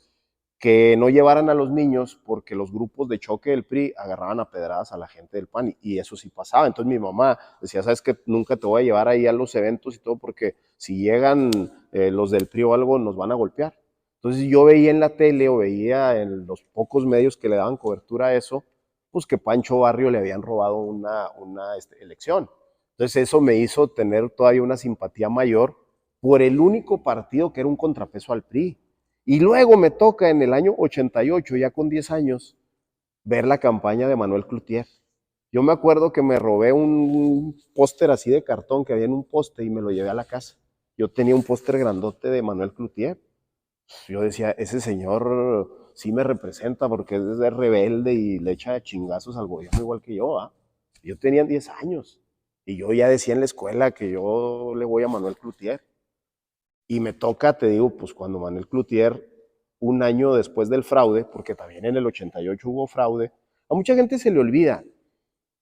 que no llevaran a los niños porque los grupos de choque del PRI agarraban a pedradas a la gente del PAN y eso sí pasaba. Entonces mi mamá decía, sabes que nunca te voy a llevar ahí a los eventos y todo porque si llegan los del PRI o algo nos van a golpear. Entonces yo veía en la tele o veía en los pocos medios que le daban cobertura a eso, pues que Pancho Barrio le habían robado una elección. Entonces eso me hizo tener todavía una simpatía mayor por el único partido que era un contrapeso al PRI. Y luego me toca en el año 88, ya con 10 años, ver la campaña de Manuel Cloutier. Yo me acuerdo que me robé un póster así de cartón que había en un poste y me lo llevé a la casa. Yo tenía un póster grandote de Manuel Cloutier. Yo decía, ese señor sí me representa porque es de rebelde y le echa chingazos al gobierno igual que yo. ¿Ah? Yo tenía 10 años y yo ya decía en la escuela que yo le voy a Manuel Cloutier. Y me toca, te digo, pues cuando Manuel Cloutier, un año después del fraude, porque también en el 88 hubo fraude, a mucha gente se le olvida.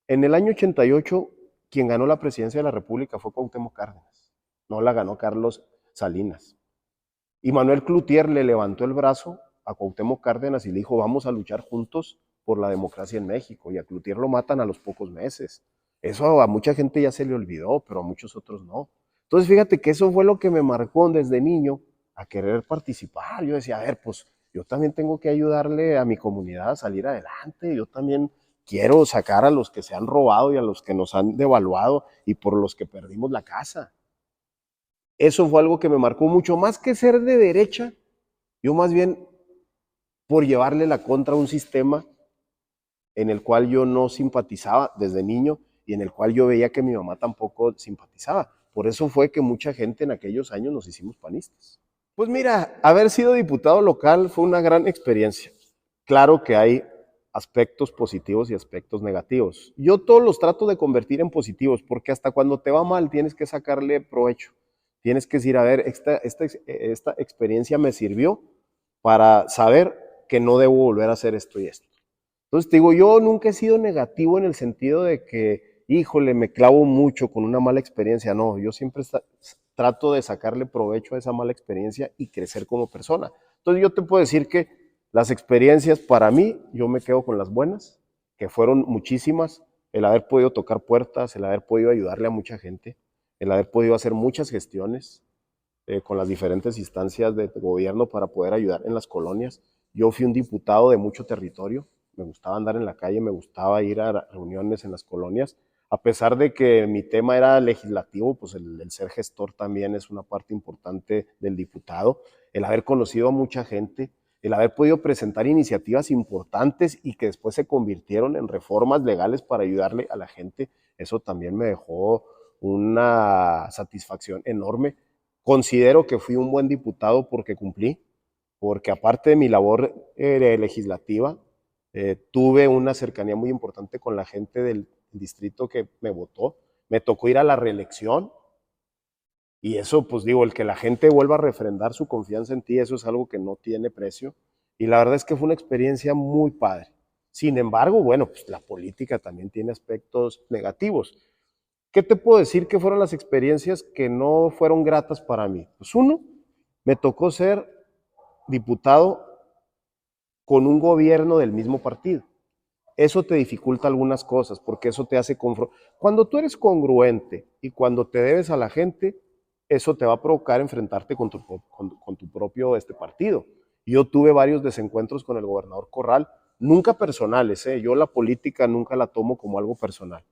En el año 88, quien ganó la presidencia de la República fue Cuauhtémoc Cárdenas, no la ganó Carlos Salinas. Y Manuel Cloutier le levantó el brazo a Cuauhtémoc Cárdenas y le dijo, vamos a luchar juntos por la democracia en México. Y a Cloutier lo matan a los pocos meses. Eso a mucha gente ya se le olvidó, pero a muchos otros no. Entonces fíjate que eso fue lo que me marcó desde niño a querer participar. Yo decía, a ver, pues yo también tengo que ayudarle a mi comunidad a salir adelante. Yo también quiero sacar a los que se han robado y a los que nos han devaluado y por los que perdimos la casa. Eso fue algo que me marcó mucho, más que ser de derecha, yo más bien por llevarle la contra a un sistema en el cual yo no simpatizaba desde niño y en el cual yo veía que mi mamá tampoco simpatizaba. Por eso fue que mucha gente en aquellos años nos hicimos panistas. Pues mira, haber sido diputado local fue una gran experiencia. Claro que hay aspectos positivos y aspectos negativos. Yo todos los trato de convertir en positivos porque hasta cuando te va mal tienes que sacarle provecho. Tienes que decir, a ver, esta experiencia me sirvió para saber que no debo volver a hacer esto y esto. Entonces te digo, yo nunca he sido negativo en el sentido de que, híjole, me clavo mucho con una mala experiencia. No, yo siempre trato de sacarle provecho a esa mala experiencia y crecer como persona. Entonces yo te puedo decir que las experiencias para mí, yo me quedo con las buenas, que fueron muchísimas, el haber podido tocar puertas, el haber podido ayudarle a mucha gente, el haber podido hacer muchas gestiones con las diferentes instancias de gobierno para poder ayudar en las colonias. Yo fui un diputado de mucho territorio, me gustaba andar en la calle, me gustaba ir a reuniones en las colonias, a pesar de que mi tema era legislativo, pues el ser gestor también es una parte importante del diputado, el haber conocido a mucha gente, el haber podido presentar iniciativas importantes y que después se convirtieron en reformas legales para ayudarle a la gente, eso también me dejó una satisfacción enorme. Considero que fui un buen diputado porque cumplí, porque aparte de mi labor legislativa, tuve una cercanía muy importante con la gente del distrito que me votó. Me tocó ir a la reelección y eso, pues digo, el que la gente vuelva a refrendar su confianza en ti, eso es algo que no tiene precio. Y la verdad es que fue una experiencia muy padre. Sin embargo, bueno, pues la política también tiene aspectos negativos. ¿Qué te puedo decir que fueron las experiencias que no fueron gratas para mí? Pues uno, me tocó ser diputado con un gobierno del mismo partido. Eso te dificulta algunas cosas, porque eso te hace cuando tú eres congruente y cuando te debes a la gente, eso te va a provocar enfrentarte con tu propio partido. Yo tuve varios desencuentros con el gobernador Corral, nunca personales, yo la política nunca la tomo como algo personal.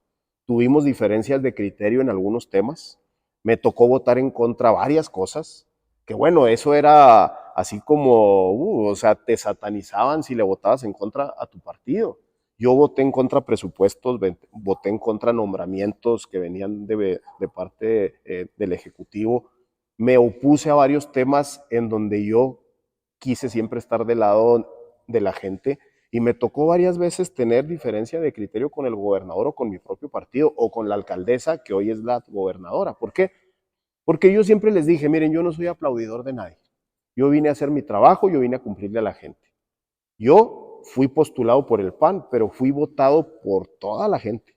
Tuvimos diferencias de criterio en algunos temas, me tocó votar en contra varias cosas, que bueno, eso era así como, o sea, te satanizaban si le votabas en contra a tu partido. Yo voté en contra presupuestos, voté en contra nombramientos que venían de parte del Ejecutivo. Me opuse a varios temas en donde yo quise siempre estar del lado de la gente y me tocó varias veces tener diferencia de criterio con el gobernador o con mi propio partido o con la alcaldesa que hoy es la gobernadora. ¿Por qué? Porque yo siempre les dije, miren, yo no soy aplaudidor de nadie. Yo vine a hacer mi trabajo, yo vine a cumplirle a la gente. Yo fui postulado por el PAN, pero fui votado por toda la gente.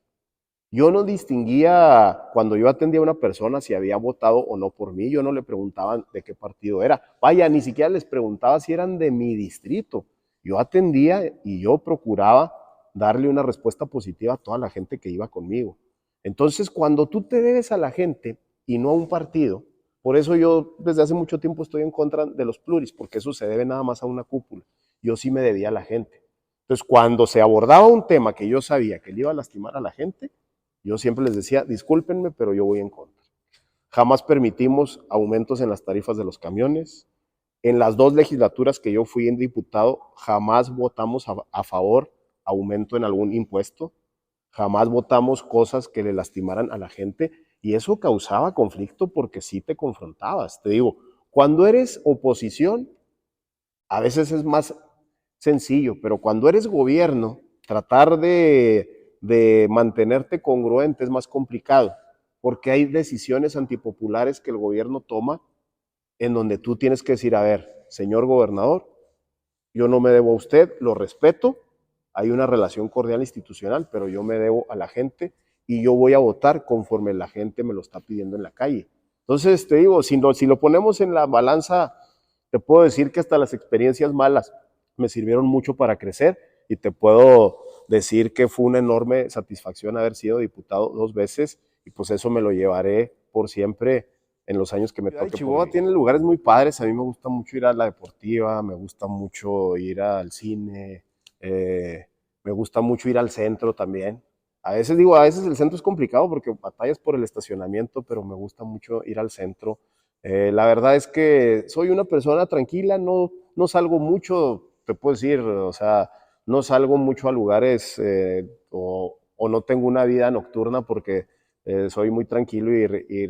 Yo no distinguía cuando yo atendía a una persona si había votado o no por mí, yo no le preguntaba de qué partido era. Vaya, ni siquiera les preguntaba si eran de mi distrito. Yo atendía y yo procuraba darle una respuesta positiva a toda la gente que iba conmigo. Entonces, cuando tú te debes a la gente y no a un partido, por eso yo desde hace mucho tiempo estoy en contra de los pluris, porque eso se debe nada más a una cúpula. Yo sí me debía a la gente. Entonces, cuando se abordaba un tema que yo sabía que le iba a lastimar a la gente, yo siempre les decía, discúlpenme, pero yo voy en contra. Jamás permitimos aumentos en las tarifas de los camiones. En las dos legislaturas que yo fui en diputado, jamás votamos a favor aumento en algún impuesto. Jamás votamos cosas que le lastimaran a la gente y eso causaba conflicto porque sí te confrontabas. Te digo, cuando eres oposición, a veces es más sencillo, pero cuando eres gobierno, tratar de mantenerte congruente es más complicado, porque hay decisiones antipopulares que el gobierno toma en donde tú tienes que decir, a ver, señor gobernador, yo no me debo a usted, lo respeto, hay una relación cordial institucional, pero yo me debo a la gente y yo voy a votar conforme la gente me lo está pidiendo en la calle. Entonces, te digo, si lo ponemos en la balanza, te puedo decir que hasta las experiencias malas me sirvieron mucho para crecer y te puedo decir que fue una enorme satisfacción haber sido diputado 2 veces y pues eso me lo llevaré por siempre en los años que me toque. Chihuahua tiene lugares muy padres, a mí me gusta mucho ir a la deportiva, me gusta mucho ir al cine, me gusta mucho ir al centro también. A veces digo, a veces el centro es complicado porque batallas por el estacionamiento, pero me gusta mucho ir al centro. La verdad es que soy una persona tranquila, no salgo mucho, te puedo decir, o sea, no salgo mucho a lugares o no tengo una vida nocturna porque soy muy tranquilo y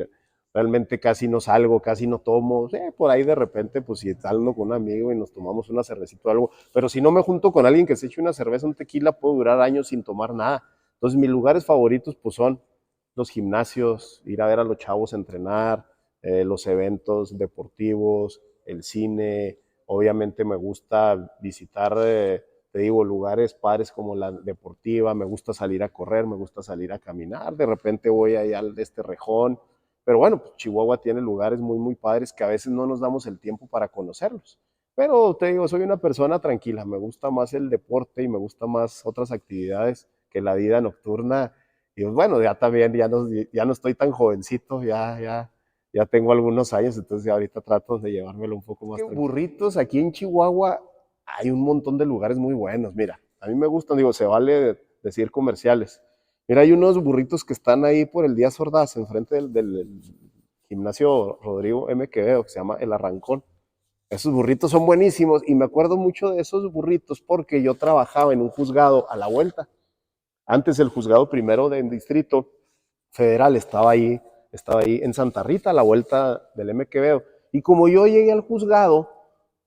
realmente casi no salgo, casi no tomo. Por ahí de repente, pues si salgo con un amigo y nos tomamos una cervecita o algo, pero si no me junto con alguien que se eche una cerveza, un tequila, puedo durar años sin tomar nada. Entonces mis lugares favoritos pues son los gimnasios, ir a ver a los chavos entrenar, los eventos deportivos, el cine. Obviamente me gusta visitar, te digo, lugares padres como la deportiva, me gusta salir a correr, me gusta salir a caminar, de repente voy allá al de Rejón, pero bueno, pues Chihuahua tiene lugares muy, muy padres que a veces no nos damos el tiempo para conocerlos. Pero te digo, soy una persona tranquila, me gusta más el deporte y me gusta más otras actividades que la vida nocturna. Y pues bueno, ya también, ya no estoy tan jovencito, ya tengo algunos años, entonces ya ahorita trato de llevármelo un poco más tranquilo. Burritos, aquí en Chihuahua hay un montón de lugares muy buenos, mira, a mí me gustan, digo, se vale decir comerciales. Mira, hay unos burritos que están ahí por el Díaz Ordaz, enfrente del gimnasio Rodrigo M. Quevedo, que se llama El Arrancón. Esos burritos son buenísimos y me acuerdo mucho de esos burritos porque yo trabajaba en un juzgado a la vuelta. Antes el juzgado primero del distrito federal estaba ahí en Santa Rita, a la vuelta del M. Quevedo. Y como yo llegué al juzgado,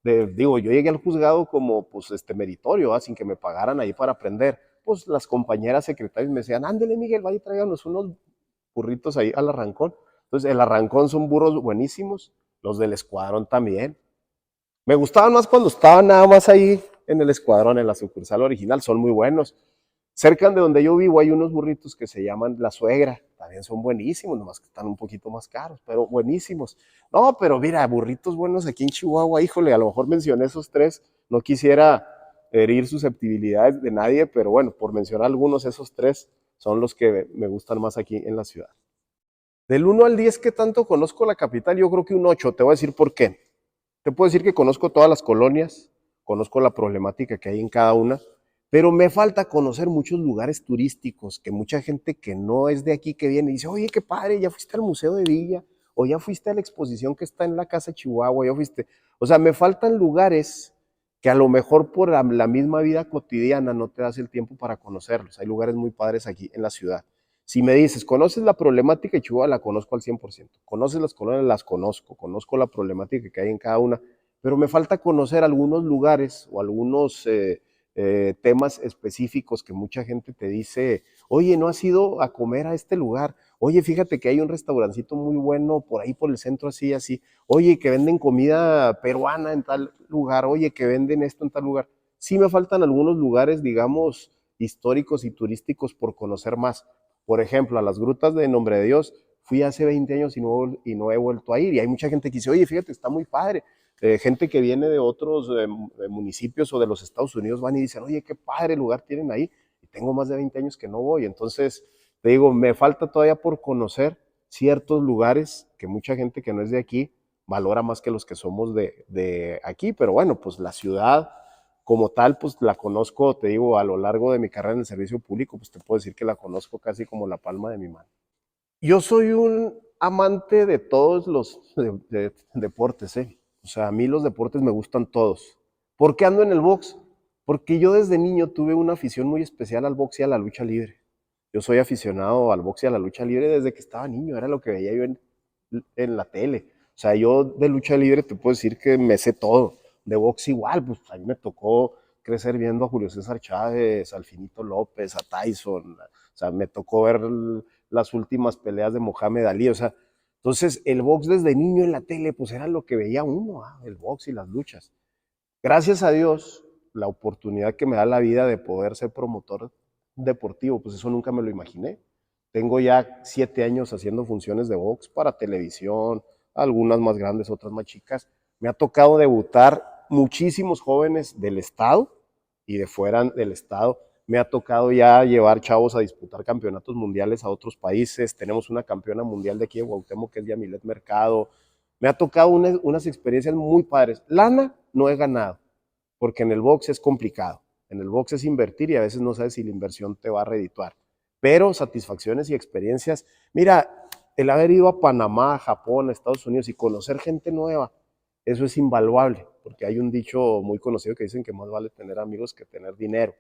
yo llegué al juzgado como pues meritorio, sin que me pagaran ahí para aprender. Pues las compañeras secretarias me decían, ándele Miguel, vaya y tráiganos unos burritos ahí al Arrancón. Entonces el Arrancón son burros buenísimos, los del Escuadrón también. Me gustaban más cuando estaban nada más ahí en el Escuadrón, en la sucursal original, son muy buenos. Cerca de donde yo vivo hay unos burritos que se llaman La Suegra, también son buenísimos, nomás que están un poquito más caros, pero buenísimos. No, pero mira, burritos buenos aquí en Chihuahua, híjole, a lo mejor mencioné esos tres, no quisiera herir susceptibilidades de nadie, pero bueno, por mencionar algunos, esos tres son los que me gustan más aquí en la ciudad. Del 1 al 10, ¿qué tanto conozco la capital? Yo creo que un 8. Te voy a decir por qué. Te puedo decir que conozco todas las colonias, conozco la problemática que hay en cada una, pero me falta conocer muchos lugares turísticos que mucha gente que no es de aquí que viene y dice, oye, qué padre, ya fuiste al Museo de Villa, o ya fuiste a la exposición que está en la Casa Chihuahua, ya fuiste. O sea, me faltan lugares que a lo mejor por la misma vida cotidiana no te das el tiempo para conocerlos. Hay lugares muy padres aquí en la ciudad. Si me dices, ¿conoces la problemática de Chihuahua? La conozco al 100%. ¿Conoces las colonias? Las conozco. Conozco la problemática que hay en cada una. Pero me falta conocer algunos lugares o algunos temas específicos que mucha gente te dice, oye, ¿no has ido a comer a este lugar? Oye, fíjate que hay un restaurancito muy bueno por ahí por el centro así, así. Oye, que venden comida peruana en tal lugar. Oye, que venden esto en tal lugar. Sí me faltan algunos lugares, digamos, históricos y turísticos por conocer más. Por ejemplo, a las grutas de Nombre de Dios fui hace 20 años y no he vuelto a ir. Y hay mucha gente que dice, oye, fíjate, está muy padre. Gente que viene de otros municipios o de los Estados Unidos van y dicen, oye, qué padre lugar tienen ahí. Y tengo más de 20 años que no voy. Entonces, te digo, me falta todavía por conocer ciertos lugares que mucha gente que no es de aquí valora más que los que somos de aquí. Pero bueno, pues la ciudad como tal, pues la conozco, te digo, a lo largo de mi carrera en el servicio público, pues te puedo decir que la conozco casi como la palma de mi mano. Yo soy un amante de todos los deportes, ¿eh? O sea, a mí los deportes me gustan todos. ¿Por qué ando en el box? Porque yo desde niño tuve una afición muy especial al box y a la lucha libre. Yo soy aficionado al box y a la lucha libre desde que estaba niño, era lo que veía yo en la tele. O sea, yo de lucha libre te puedo decir que me sé todo. De box igual, pues a mí me tocó crecer viendo a Julio César Chávez, al Finito López, a Tyson. O sea, me tocó ver las últimas peleas de Mohamed Ali. O sea, entonces el box desde niño en la tele, pues era lo que veía uno, el box y las luchas. Gracias a Dios, la oportunidad que me da la vida de poder ser promotor deportivo, pues eso nunca me lo imaginé. Tengo ya 7 años haciendo funciones de box para televisión, algunas más grandes, otras más chicas. Me ha tocado debutar muchísimos jóvenes del estado y de fuera del estado. Me ha tocado ya llevar chavos a disputar campeonatos mundiales a otros países. Tenemos una campeona mundial de aquí de Cuauhtémoc, que es Yamilet Mercado. Me ha tocado unas experiencias muy padres. Lana no he ganado, porque en el box es complicado. En el box es invertir y a veces no sabes si la inversión te va a redituar. Pero satisfacciones y experiencias. Mira, el haber ido a Panamá, a Japón, a Estados Unidos y conocer gente nueva, eso es invaluable, porque hay un dicho muy conocido que dicen que más vale tener amigos que tener dinero.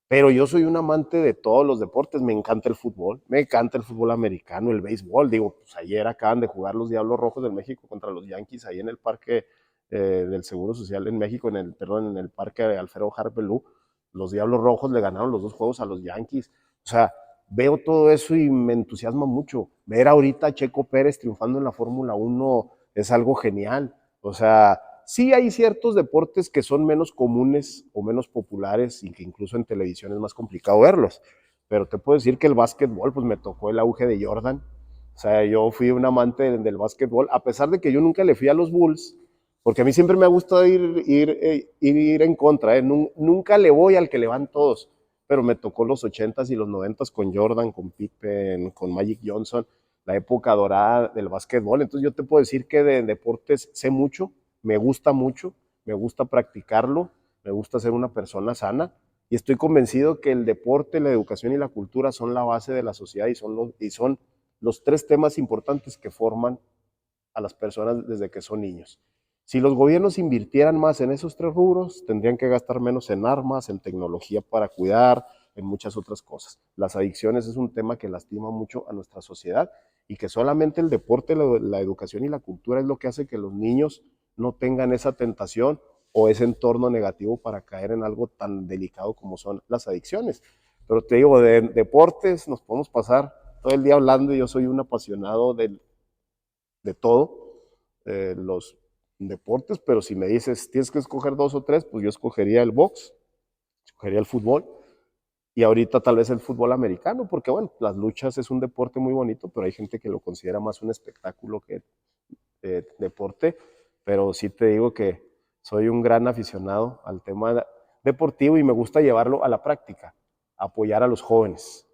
Pero yo soy un amante de todos los deportes, me encanta el fútbol, me encanta el fútbol americano, el béisbol. Digo, pues ayer acaban de jugar los Diablos Rojos del México contra los Yankees ahí en el parque del Seguro Social en México, perdón, en el parque de Alfredo Harpelú. Los Diablos Rojos le ganaron los dos juegos a los Yankees. O sea, veo todo eso y me entusiasma mucho. Ver ahorita a Checo Pérez triunfando en la Fórmula 1 es algo genial. O sea, sí hay ciertos deportes que son menos comunes o menos populares y que incluso en televisión es más complicado verlos. Pero te puedo decir que el básquetbol, pues me tocó el auge de Jordan. O sea, yo fui un amante del básquetbol, a pesar de que yo nunca le fui a los Bulls, porque a mí siempre me ha gustado ir en contra. Nunca le voy al que le van todos, pero me tocó los 80s y los 90s con Jordan, con Pippen, con Magic Johnson, la época dorada del básquetbol. Entonces yo te puedo decir que de deportes sé mucho, mucho, me gusta practicarlo, me gusta ser una persona sana y estoy convencido que el deporte, la educación y la cultura son la base de la sociedad y son los tres temas importantes que forman a las personas desde que son niños. Si los gobiernos invirtieran más en esos tres rubros, tendrían que gastar menos en armas, en tecnología para cuidar, en muchas otras cosas. Las adicciones es un tema que lastima mucho a nuestra sociedad y que solamente el deporte, la educación y la cultura es lo que hace que los niños no tengan esa tentación o ese entorno negativo para caer en algo tan delicado como son las adicciones. Pero te digo, de deportes nos podemos pasar todo el día hablando y yo soy un apasionado de todo. Los deportes, pero si me dices, tienes que escoger dos o tres, pues yo escogería el box, escogería el fútbol, y ahorita tal vez el fútbol americano, porque bueno, las luchas es un deporte muy bonito, pero hay gente que lo considera más un espectáculo que deporte, pero sí te digo que soy un gran aficionado al tema deportivo y me gusta llevarlo a la práctica, apoyar a los jóvenes,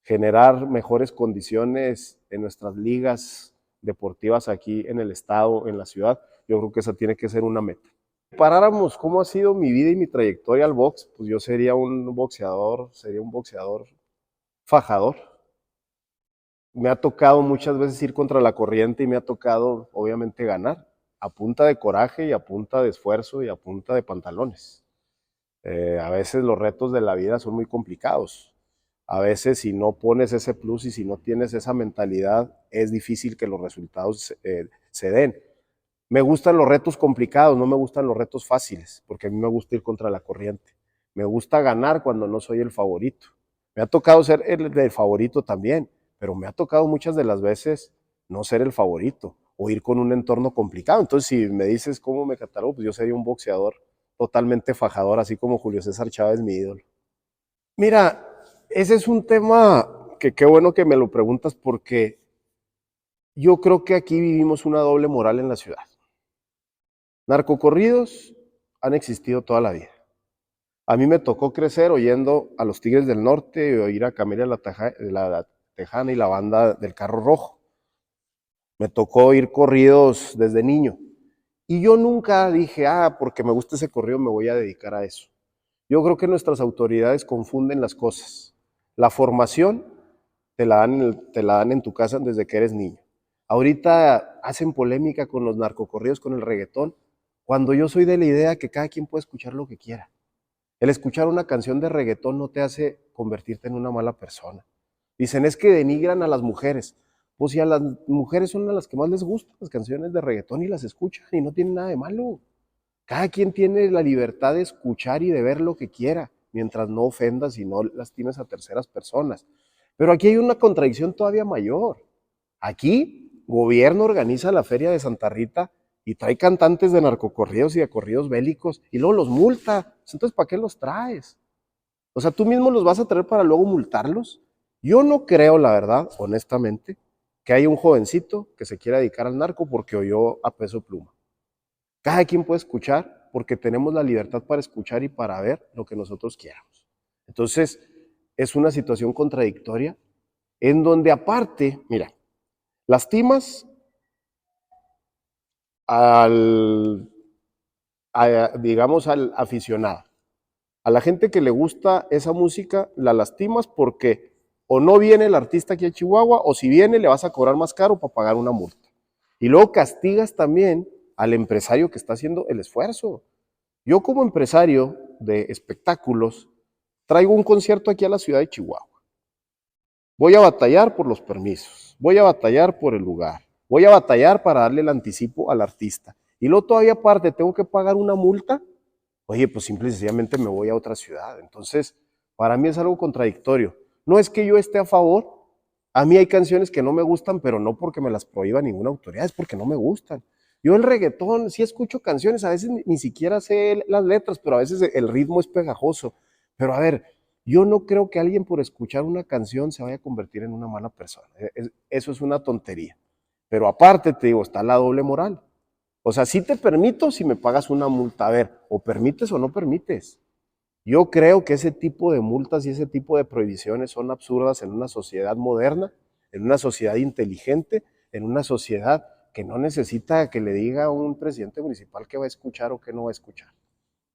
generar mejores condiciones en nuestras ligas deportivas aquí en el estado, en la ciudad. Yo creo que esa tiene que ser una meta. Si paráramos cómo ha sido mi vida y mi trayectoria al box, pues yo sería un boxeador fajador. Me ha tocado muchas veces ir contra la corriente y me ha tocado obviamente ganar a punta de coraje y a punta de esfuerzo y a punta de pantalones. A veces los retos de la vida son muy complicados. A veces si no pones ese plus y si no tienes esa mentalidad, es difícil que los resultados se den. Me gustan los retos complicados, no me gustan los retos fáciles, porque a mí me gusta ir contra la corriente. Me gusta ganar cuando no soy el favorito. Me ha tocado ser el favorito también, pero me ha tocado muchas de las veces no ser el favorito o ir con un entorno complicado. Entonces, si me dices cómo me catalogo, pues yo sería un boxeador totalmente fajador, así como Julio César Chávez, mi ídolo. Mira, ese es un tema que qué bueno que me lo preguntas porque yo creo que aquí vivimos una doble moral en la ciudad. Narcocorridos han existido toda la vida. A mí me tocó crecer oyendo a los Tigres del Norte y oír a Camelia la Tejana y la banda del Carro Rojo. Me tocó oír corridos desde niño. Y yo nunca dije, porque me gusta ese corrido me voy a dedicar a eso. Yo creo que nuestras autoridades confunden las cosas. La formación te la dan en tu casa desde que eres niño. Ahorita hacen polémica con los narcocorridos, con el reggaetón, cuando yo soy de la idea que cada quien puede escuchar lo que quiera. El escuchar una canción de reggaetón no te hace convertirte en una mala persona. Dicen, es que denigran a las mujeres. Pues si a las mujeres son a las que más les gustan las canciones de reggaetón y las escuchan y no tienen nada de malo. Cada quien tiene la libertad de escuchar y de ver lo que quiera, mientras no ofendas y no lastimes a terceras personas. Pero aquí hay una contradicción todavía mayor. Aquí, gobierno organiza la feria de Santa Rita y trae cantantes de narcocorridos y de corridos bélicos y luego los multa. Entonces, ¿para qué los traes? O sea, tú mismo los vas a traer para luego multarlos. Yo no creo, la verdad, honestamente, que haya un jovencito que se quiera dedicar al narco porque oyó a Peso Pluma. Cada quien puede escuchar porque tenemos la libertad para escuchar y para ver lo que nosotros quieramos. Entonces, es una situación contradictoria en donde aparte, mira, lastimas digamos, al aficionado. A la gente que le gusta esa música, la lastimas porque o no viene el artista aquí a Chihuahua, o si viene le vas a cobrar más caro para pagar una multa. Y luego castigas también al empresario que está haciendo el esfuerzo. Yo como empresario de espectáculos traigo un concierto aquí a la ciudad de Chihuahua. Voy a batallar por los permisos, voy a batallar por el lugar, voy a batallar para darle el anticipo al artista. Y luego todavía aparte tengo que pagar una multa. Oye, pues simple y sencillamente me voy a otra ciudad. Entonces, para mí es algo contradictorio. No es que yo esté a favor, a mí hay canciones que no me gustan, pero no porque me las prohíba ninguna autoridad, es porque no me gustan. Yo el reggaetón, sí escucho canciones, a veces ni siquiera sé las letras, pero a veces el ritmo es pegajoso. Pero a ver, yo no creo que alguien por escuchar una canción se vaya a convertir en una mala persona. Eso es una tontería. Pero aparte, te digo, está la doble moral. O sea, sí te permito si me pagas una multa. A ver, o permites o no permites. Yo creo que ese tipo de multas y ese tipo de prohibiciones son absurdas en una sociedad moderna, en una sociedad inteligente, en una sociedad que no necesita que le diga a un presidente municipal qué va a escuchar o qué no va a escuchar.